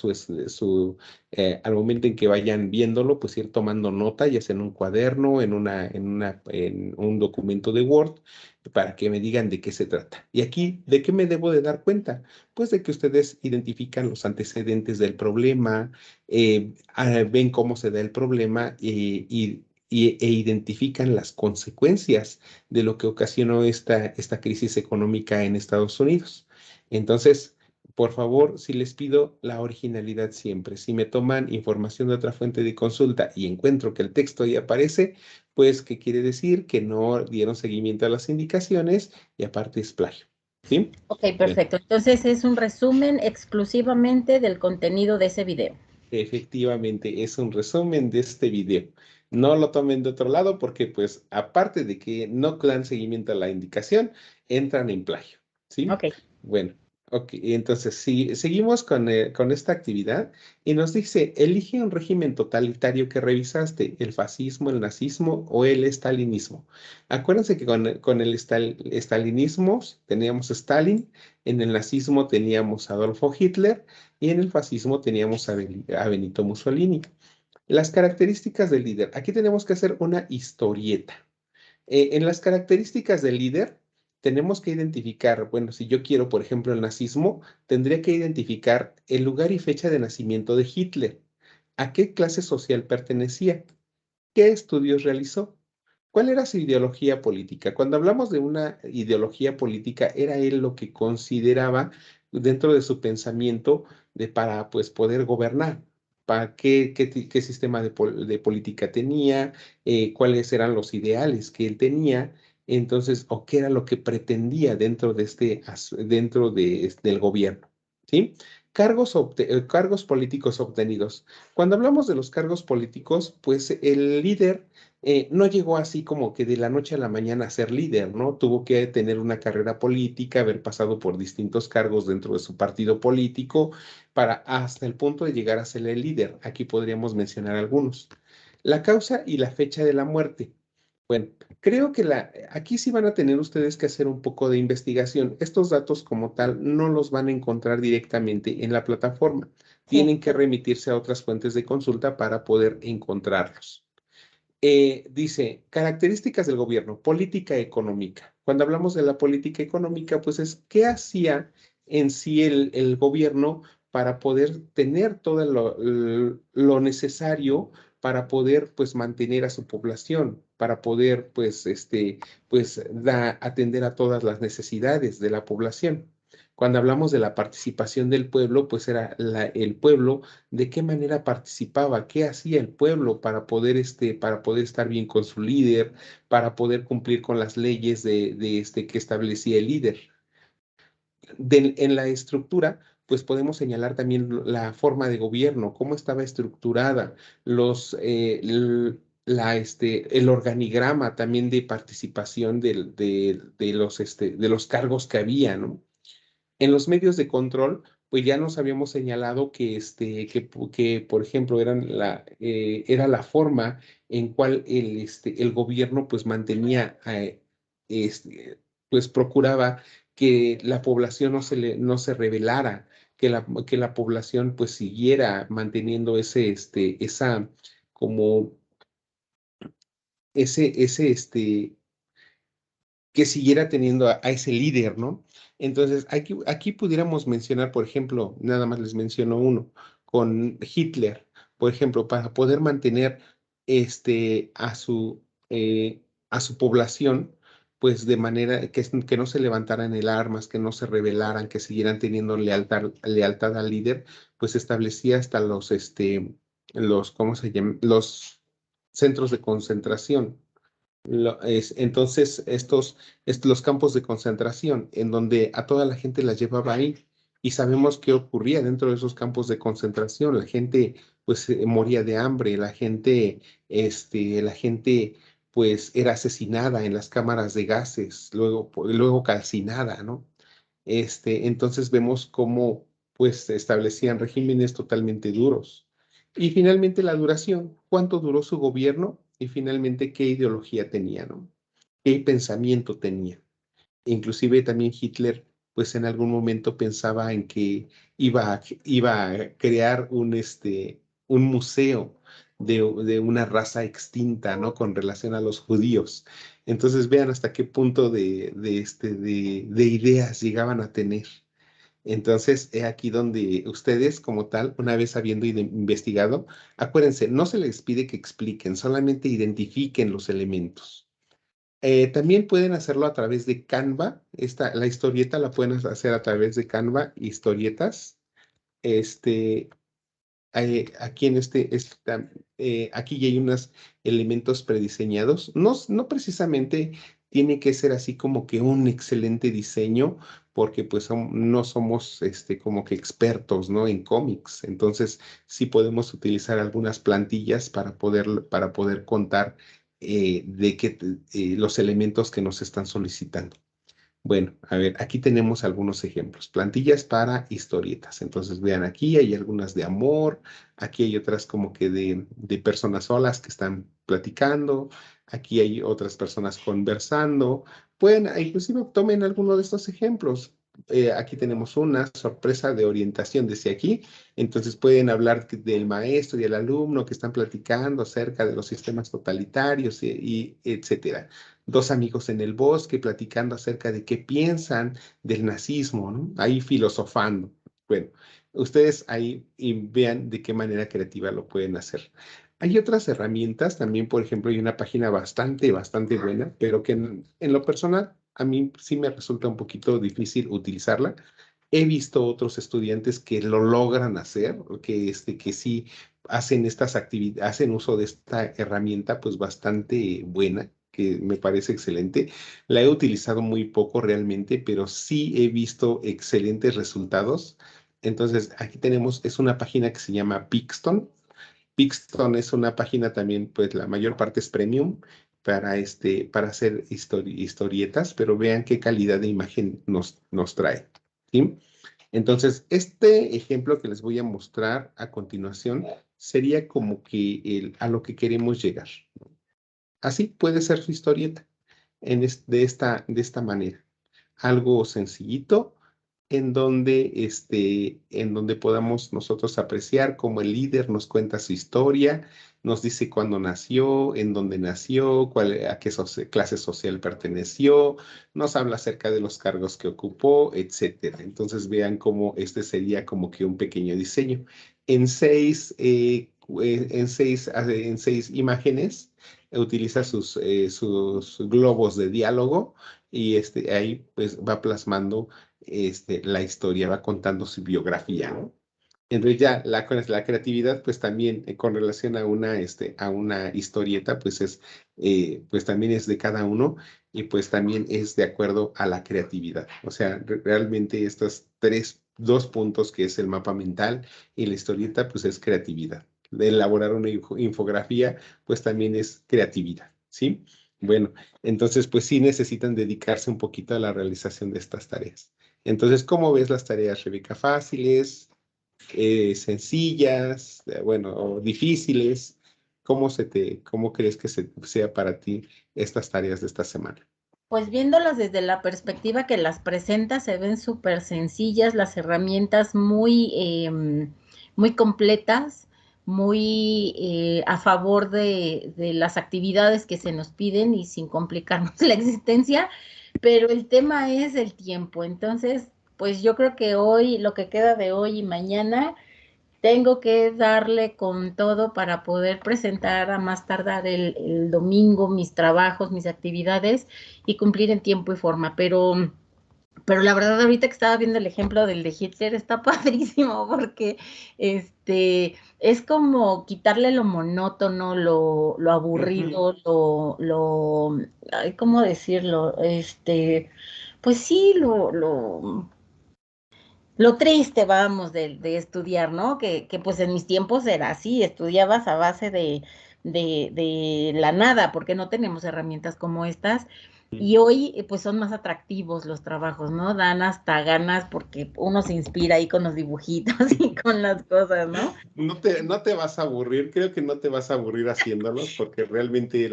al momento en que vayan viéndolo, pues ir tomando nota, ya sea en un cuaderno, en un documento de Word, para que me digan de qué se trata. Y aquí, ¿de qué me debo de dar cuenta? Pues de que ustedes identifican los antecedentes del problema, ven cómo se da el problema e identifican las consecuencias de lo que ocasionó esta crisis económica en Estados Unidos. Entonces, por favor, si les pido la originalidad siempre. Si me toman información de otra fuente de consulta y encuentro que el texto ahí aparece, pues, ¿qué quiere decir? Que no dieron seguimiento a las indicaciones y aparte es plagio. ¿Sí? ok, Bueno. perfecto. Entonces es un resumen exclusivamente del contenido de ese video. Efectivamente, es un resumen de este video. No lo tomen de otro lado porque, pues, aparte de que no dan seguimiento a la indicación, entran en plagio, ¿sí? Ok, Bueno, ok, entonces sí, seguimos con esta actividad y nos dice, elige un régimen totalitario que revisaste, el fascismo, el nazismo o el estalinismo. Acuérdense que con el estalinismo teníamos Stalin, en el nazismo teníamos Adolfo Hitler y en el fascismo teníamos a Benito Mussolini. Las características del líder. Aquí tenemos que hacer una historieta. En las características del líder, tenemos que identificar, bueno, si yo quiero, por ejemplo, el nazismo, tendría que identificar el lugar y fecha de nacimiento de Hitler. ¿A qué clase social pertenecía? ¿Qué estudios realizó? ¿Cuál era su ideología política? Cuando hablamos de una ideología política, era él lo que consideraba dentro de su pensamiento para pues poder gobernar. ¿Para qué sistema de política tenía? ¿Cuáles eran los ideales que él tenía? Entonces, o qué era lo que pretendía dentro del gobierno, ¿sí? Cargos políticos obtenidos. Cuando hablamos de los cargos políticos, pues el líder no llegó así como que de la noche a la mañana a ser líder, ¿no? Tuvo que tener una carrera política, haber pasado por distintos cargos dentro de su partido político para hasta el punto de llegar a ser el líder. Aquí podríamos mencionar algunos. La causa y la fecha de la muerte. Bueno, creo que aquí sí van a tener ustedes que hacer un poco de investigación. Estos datos como tal no los van a encontrar directamente en la plataforma. sí. Tienen que remitirse a otras fuentes de consulta para poder encontrarlos. Dice, características del gobierno, política económica. Cuando hablamos de la política económica, pues es qué hacía en sí el gobierno para poder tener todo lo necesario para poder pues mantener a su población. para poder, pues atender a todas las necesidades de la población. Cuando hablamos de la participación del pueblo, pues era el pueblo, de qué manera participaba, qué hacía el pueblo para poder estar bien con su líder, para poder cumplir con las leyes que establecía el líder. En la estructura, pues podemos señalar también la forma de gobierno, cómo estaba estructurada, el organigrama también de participación de los cargos que había, ¿no? En los medios de control, pues ya nos habíamos señalado que por ejemplo, era la forma en cual el gobierno pues mantenía, pues procuraba que la población no se rebelara, que la población pues siguiera manteniendo como ese, que siguiera teniendo a ese líder, ¿no? Entonces, aquí pudiéramos mencionar, por ejemplo, nada más les menciono uno, con Hitler, por ejemplo, para poder mantener este, a su, eh, a su población, pues de manera que no se levantaran el armas, que no se rebelaran, que siguieran teniendo lealtad al líder, pues establecía hasta ¿cómo se llaman? Los centros de concentración. Entonces, los campos de concentración, en donde a toda la gente la llevaba ahí, y sabemos qué ocurría dentro de esos campos de concentración. La gente, pues, moría de hambre, la gente, pues, era asesinada en las cámaras de gases, luego calcinada, ¿no? Entonces vemos cómo, pues, se establecían regímenes totalmente duros. Y finalmente la duración, cuánto duró su gobierno y finalmente qué ideología tenía, ¿no? Qué pensamiento tenía. Inclusive también Hitler, pues en algún momento pensaba en que iba a crear un museo de una raza extinta, ¿no? Con relación a los judíos. Entonces vean hasta qué punto de ideas llegaban a tener. Entonces, es aquí donde ustedes, como tal, una vez habiendo investigado, acuérdense, no se les pide que expliquen, solamente identifiquen los elementos. También pueden hacerlo a través de Canva. La historieta la pueden hacer a través de Canva, historietas. Este, aquí aquí ya hay unos elementos prediseñados. No, no precisamente tiene que ser así como que un excelente diseño, porque pues no somos como que expertos, ¿no? En cómics. Entonces, sí podemos utilizar algunas plantillas para poder contar los elementos que nos están solicitando. Bueno, a ver, aquí tenemos algunos ejemplos. Plantillas para historietas. Entonces, vean, aquí hay algunas de amor, aquí hay otras como que de personas solas que están platicando, aquí hay otras personas conversando. Inclusive tomen alguno de estos ejemplos. Aquí tenemos una sorpresa de orientación desde aquí. Entonces pueden hablar del maestro y el alumno que están platicando acerca de los sistemas totalitarios y etcétera. Dos amigos en el bosque platicando acerca de qué piensan del nazismo, ¿no? Ahí filosofando. Bueno, ustedes ahí y vean de qué manera creativa lo pueden hacer. Hay otras herramientas, también, por ejemplo, hay una página bastante buena, pero que en lo personal a mí sí me resulta un poquito difícil utilizarla. He visto otros estudiantes que lo logran hacer, que sí hacen estas actividades, hacen uso de esta herramienta, pues bastante buena, que me parece excelente. La he utilizado muy poco realmente, pero sí he visto excelentes resultados. Entonces, aquí tenemos, es una página que se llama Pixton. Pixton es una página también, pues la mayor parte es premium para hacer historietas, pero vean qué calidad de imagen nos trae. ¿Sí? Entonces, este ejemplo que les voy a mostrar a continuación sería como que a lo que queremos llegar. Así puede ser su historieta de esta manera. Algo sencillito en donde podamos nosotros apreciar cómo el líder nos cuenta su historia, nos dice cuándo nació, en dónde nació, a qué clase social perteneció, nos habla acerca de los cargos que ocupó, etcétera. Entonces vean cómo este sería como que un pequeño diseño. En seis imágenes utiliza sus globos de diálogo y ahí pues va plasmando la historia, va contando su biografía, ¿no? Entonces ya la creatividad, pues también con relación a una historieta, pues también es de cada uno y pues también es de acuerdo a la creatividad. O sea, realmente dos puntos que es el mapa mental y la historieta, pues es creatividad. De elaborar una infografía, pues también es creatividad, ¿sí? Bueno, entonces pues sí necesitan dedicarse un poquito a la realización de estas tareas. Entonces, ¿cómo ves las tareas, Rebeca? ¿Fáciles? Sencillas, bueno, o difíciles? ¿Cómo crees que sea para ti estas tareas de esta semana? Pues viéndolas desde la perspectiva que las presenta, se ven súper sencillas, las herramientas muy completas, muy a favor de las actividades que se nos piden y sin complicarnos la existencia, pero el tema es el tiempo. Entonces, pues yo creo que hoy, lo que queda de hoy y mañana, tengo que darle con todo para poder presentar a más tardar el domingo mis trabajos, mis actividades y cumplir en tiempo y forma. Pero la verdad, ahorita que estaba viendo el ejemplo del de Hitler, está padrísimo porque es como quitarle lo monótono, lo aburrido, ay, ¿cómo decirlo? Pues sí, lo triste, vamos, de estudiar, ¿no? Que pues en mis tiempos era así, estudiabas a base de la nada, porque no tenemos herramientas como estas. Y hoy, pues son más atractivos los trabajos, ¿no? Dan hasta ganas porque uno se inspira ahí con los dibujitos y con las cosas, ¿no? No te vas a aburrir, creo que no te vas a aburrir haciéndolos, porque realmente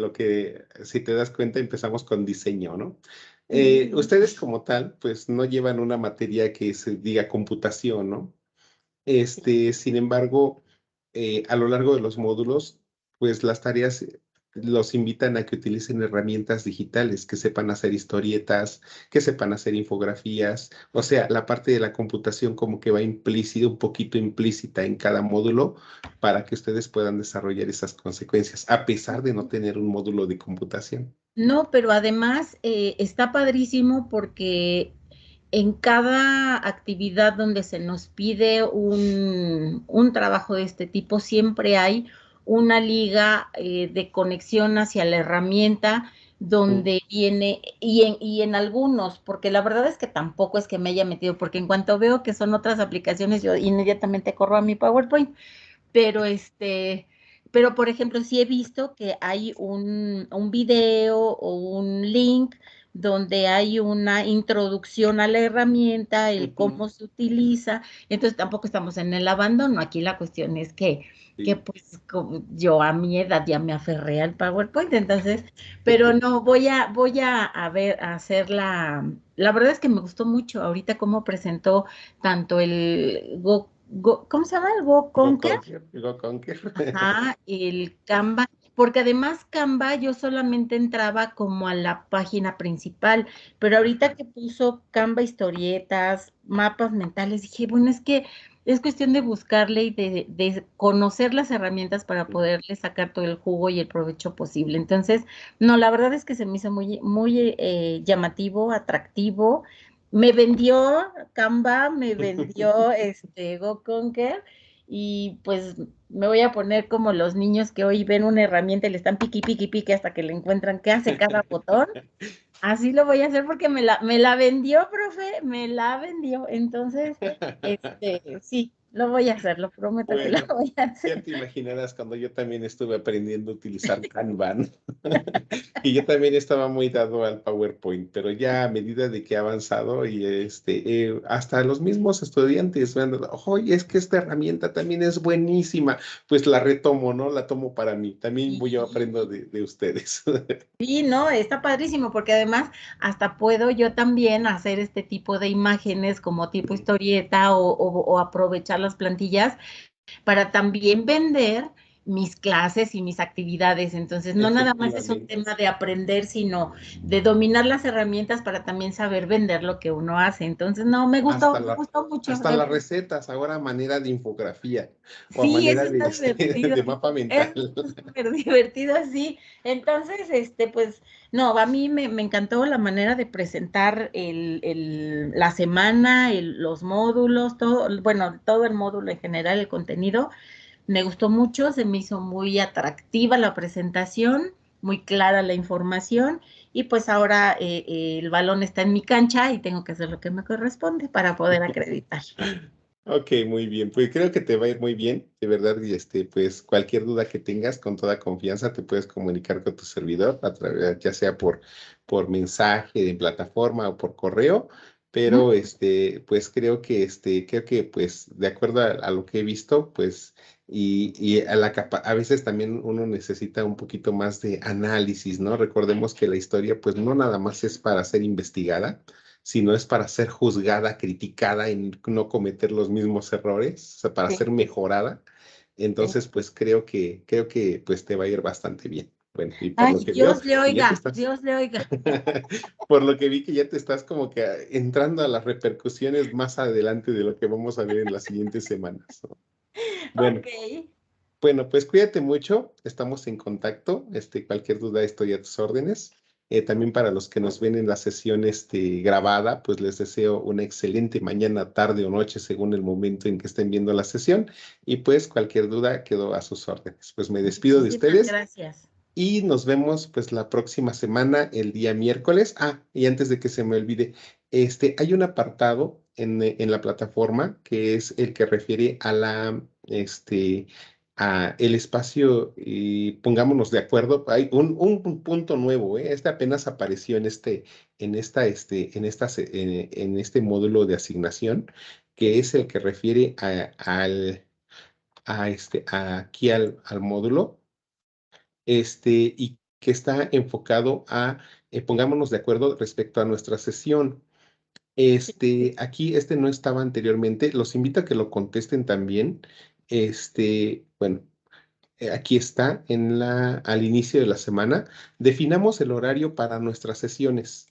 si te das cuenta, empezamos con diseño, ¿no? Ustedes como tal, pues no llevan una materia que se diga computación, ¿no? Sin embargo, a lo largo de los módulos, pues las tareas los invitan a que utilicen herramientas digitales, que sepan hacer historietas, que sepan hacer infografías. O sea, la parte de la computación como que va implícita, un poquito implícita en cada módulo para que ustedes puedan desarrollar esas consecuencias, a pesar de no tener un módulo de computación. No, pero además está padrísimo porque en cada actividad donde se nos pide un trabajo de este tipo, siempre hay una liga de conexión hacia la herramienta Mm. donde viene, y en algunos, porque la verdad es que tampoco es que me haya metido, porque en cuanto veo que son otras aplicaciones, yo inmediatamente corro a mi PowerPoint, pero pero por ejemplo, sí he visto que hay un video o un link donde hay una introducción a la herramienta, el Ujú. cómo se utiliza, entonces tampoco estamos en el abandono. Aquí la cuestión es que Sí. pues yo a mi edad ya me aferré al PowerPoint, entonces, pero no, a ver, a hacer la verdad es que me gustó mucho ahorita cómo presentó tanto el ¿cómo se llama? El Go Go Conquer. Conquer, Go Conquer. Ajá, el Canva, porque además Canva yo solamente entraba como a la página principal, pero ahorita Ajá. que puso Canva historietas, mapas mentales, dije, bueno, es que es cuestión de buscarle y de conocer las herramientas para poderle sacar todo el jugo y el provecho posible. Entonces, no, la verdad es que se me hizo muy llamativo, atractivo. Me vendió Canva, me vendió GoConquer y pues me voy a poner como los niños que hoy ven una herramienta y le están piqui, piqui, piqui hasta que le encuentran qué hace cada botón. Así lo voy a hacer porque me la vendió, profe, me la vendió. Entonces, sí, lo voy a hacer, lo prometo que lo Bueno, voy a ya hacer. te imaginarás cuando yo también estuve aprendiendo a utilizar Kanban. Y yo también estaba muy dado al PowerPoint, pero ya a medida de que he avanzado y hasta los mismos estudiantes me han dado, oye, es que esta herramienta también es buenísima, pues la retomo, ¿no? La tomo para mí. También voy yo aprendo de ustedes. Sí, no, está padrísimo porque además hasta puedo yo también hacer este tipo de imágenes como tipo historieta o aprovechar las plantillas para también vender mis clases y mis actividades. Entonces, no nada más es un Efectivamente. tema de aprender, sino de dominar las herramientas para también saber vender lo que uno hace. Entonces, no, Hasta me la, gustó mucho. hasta las recetas, ahora a manera de infografía o a Sí, eso manera de, está divertido. de mapa Es mental. súper divertido, sí. Entonces, pues, no, a mí me encantó la manera de presentar la semana, los módulos, todo, bueno, todo el módulo en general, el contenido. Me gustó mucho, se me hizo muy atractiva la presentación, muy clara la información y pues ahora el balón está en mi cancha y tengo que hacer lo que me corresponde para poder acreditar. Ok, muy bien. Pues creo que te va a ir muy bien, de verdad. Y pues cualquier duda que tengas, con toda confianza, te puedes comunicar con tu servidor, a través, ya sea por mensaje de plataforma o por correo. Pero ¿Mm? pues creo que pues de acuerdo a lo que he visto, pues y a veces también uno necesita un poquito más de análisis, ¿no? Recordemos que la historia, pues no nada más es para ser investigada, sino es para ser juzgada, criticada y no cometer los mismos errores, o sea, para Sí, ser mejorada. sí. Entonces, pues creo que pues te va a ir bastante bien. Bueno, y por lo Ay, que veo, Dios le que ya te oiga, estás, Dios le oiga. por lo que vi que ya te estás como que entrando a las repercusiones más adelante de lo que vamos a ver en las siguientes semanas, ¿no? Bueno, Ok. bueno, pues cuídate mucho, estamos en contacto, cualquier duda estoy a tus órdenes. También para los que nos ven en la sesión grabada, pues les deseo una excelente mañana, tarde o noche, según el momento en que estén viendo la sesión. Y pues cualquier duda quedo a sus órdenes. Pues me despido de Muchísimas ustedes gracias. y nos vemos pues la próxima semana, el día miércoles. Ah, y antes de que se me olvide, hay un apartado en la plataforma que es el que refiere a el espacio, y pongámonos de acuerdo. Hay un punto nuevo, ¿eh? Este apenas apareció en este módulo de asignación, que es el que refiere aquí al módulo, y que está enfocado pongámonos de acuerdo respecto a nuestra sesión. Aquí no estaba anteriormente, los invito a que lo contesten también. Bueno, aquí está al inicio de la semana. Definamos el horario para nuestras sesiones.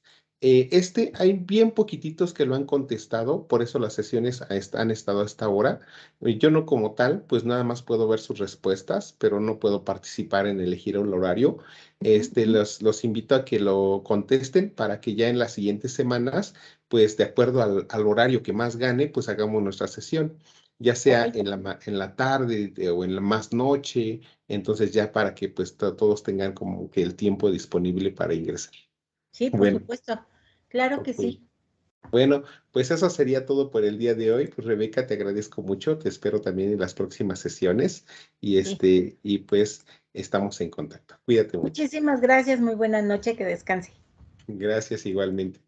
Hay bien poquititos que lo han contestado, por eso las sesiones han estado a esta hora. Yo no como tal, pues nada más puedo ver sus respuestas, pero no puedo participar en elegir el horario. Los invito a que lo contesten para que ya en las siguientes semanas, pues de acuerdo al horario que más gane, pues hagamos nuestra sesión, ya Ok, sea en la tarde o en la más noche. Entonces ya para que pues todos tengan como que el tiempo disponible para ingresar. sí, por Bueno, supuesto. Claro que ok. sí. Bueno, pues eso sería todo por el día de hoy. Pues Rebeca, te agradezco mucho. Te espero también en las próximas sesiones y Sí. y pues estamos en contacto. Cuídate mucho. Muchísimas gracias. Muy buena noche. Que descanse. Gracias igualmente.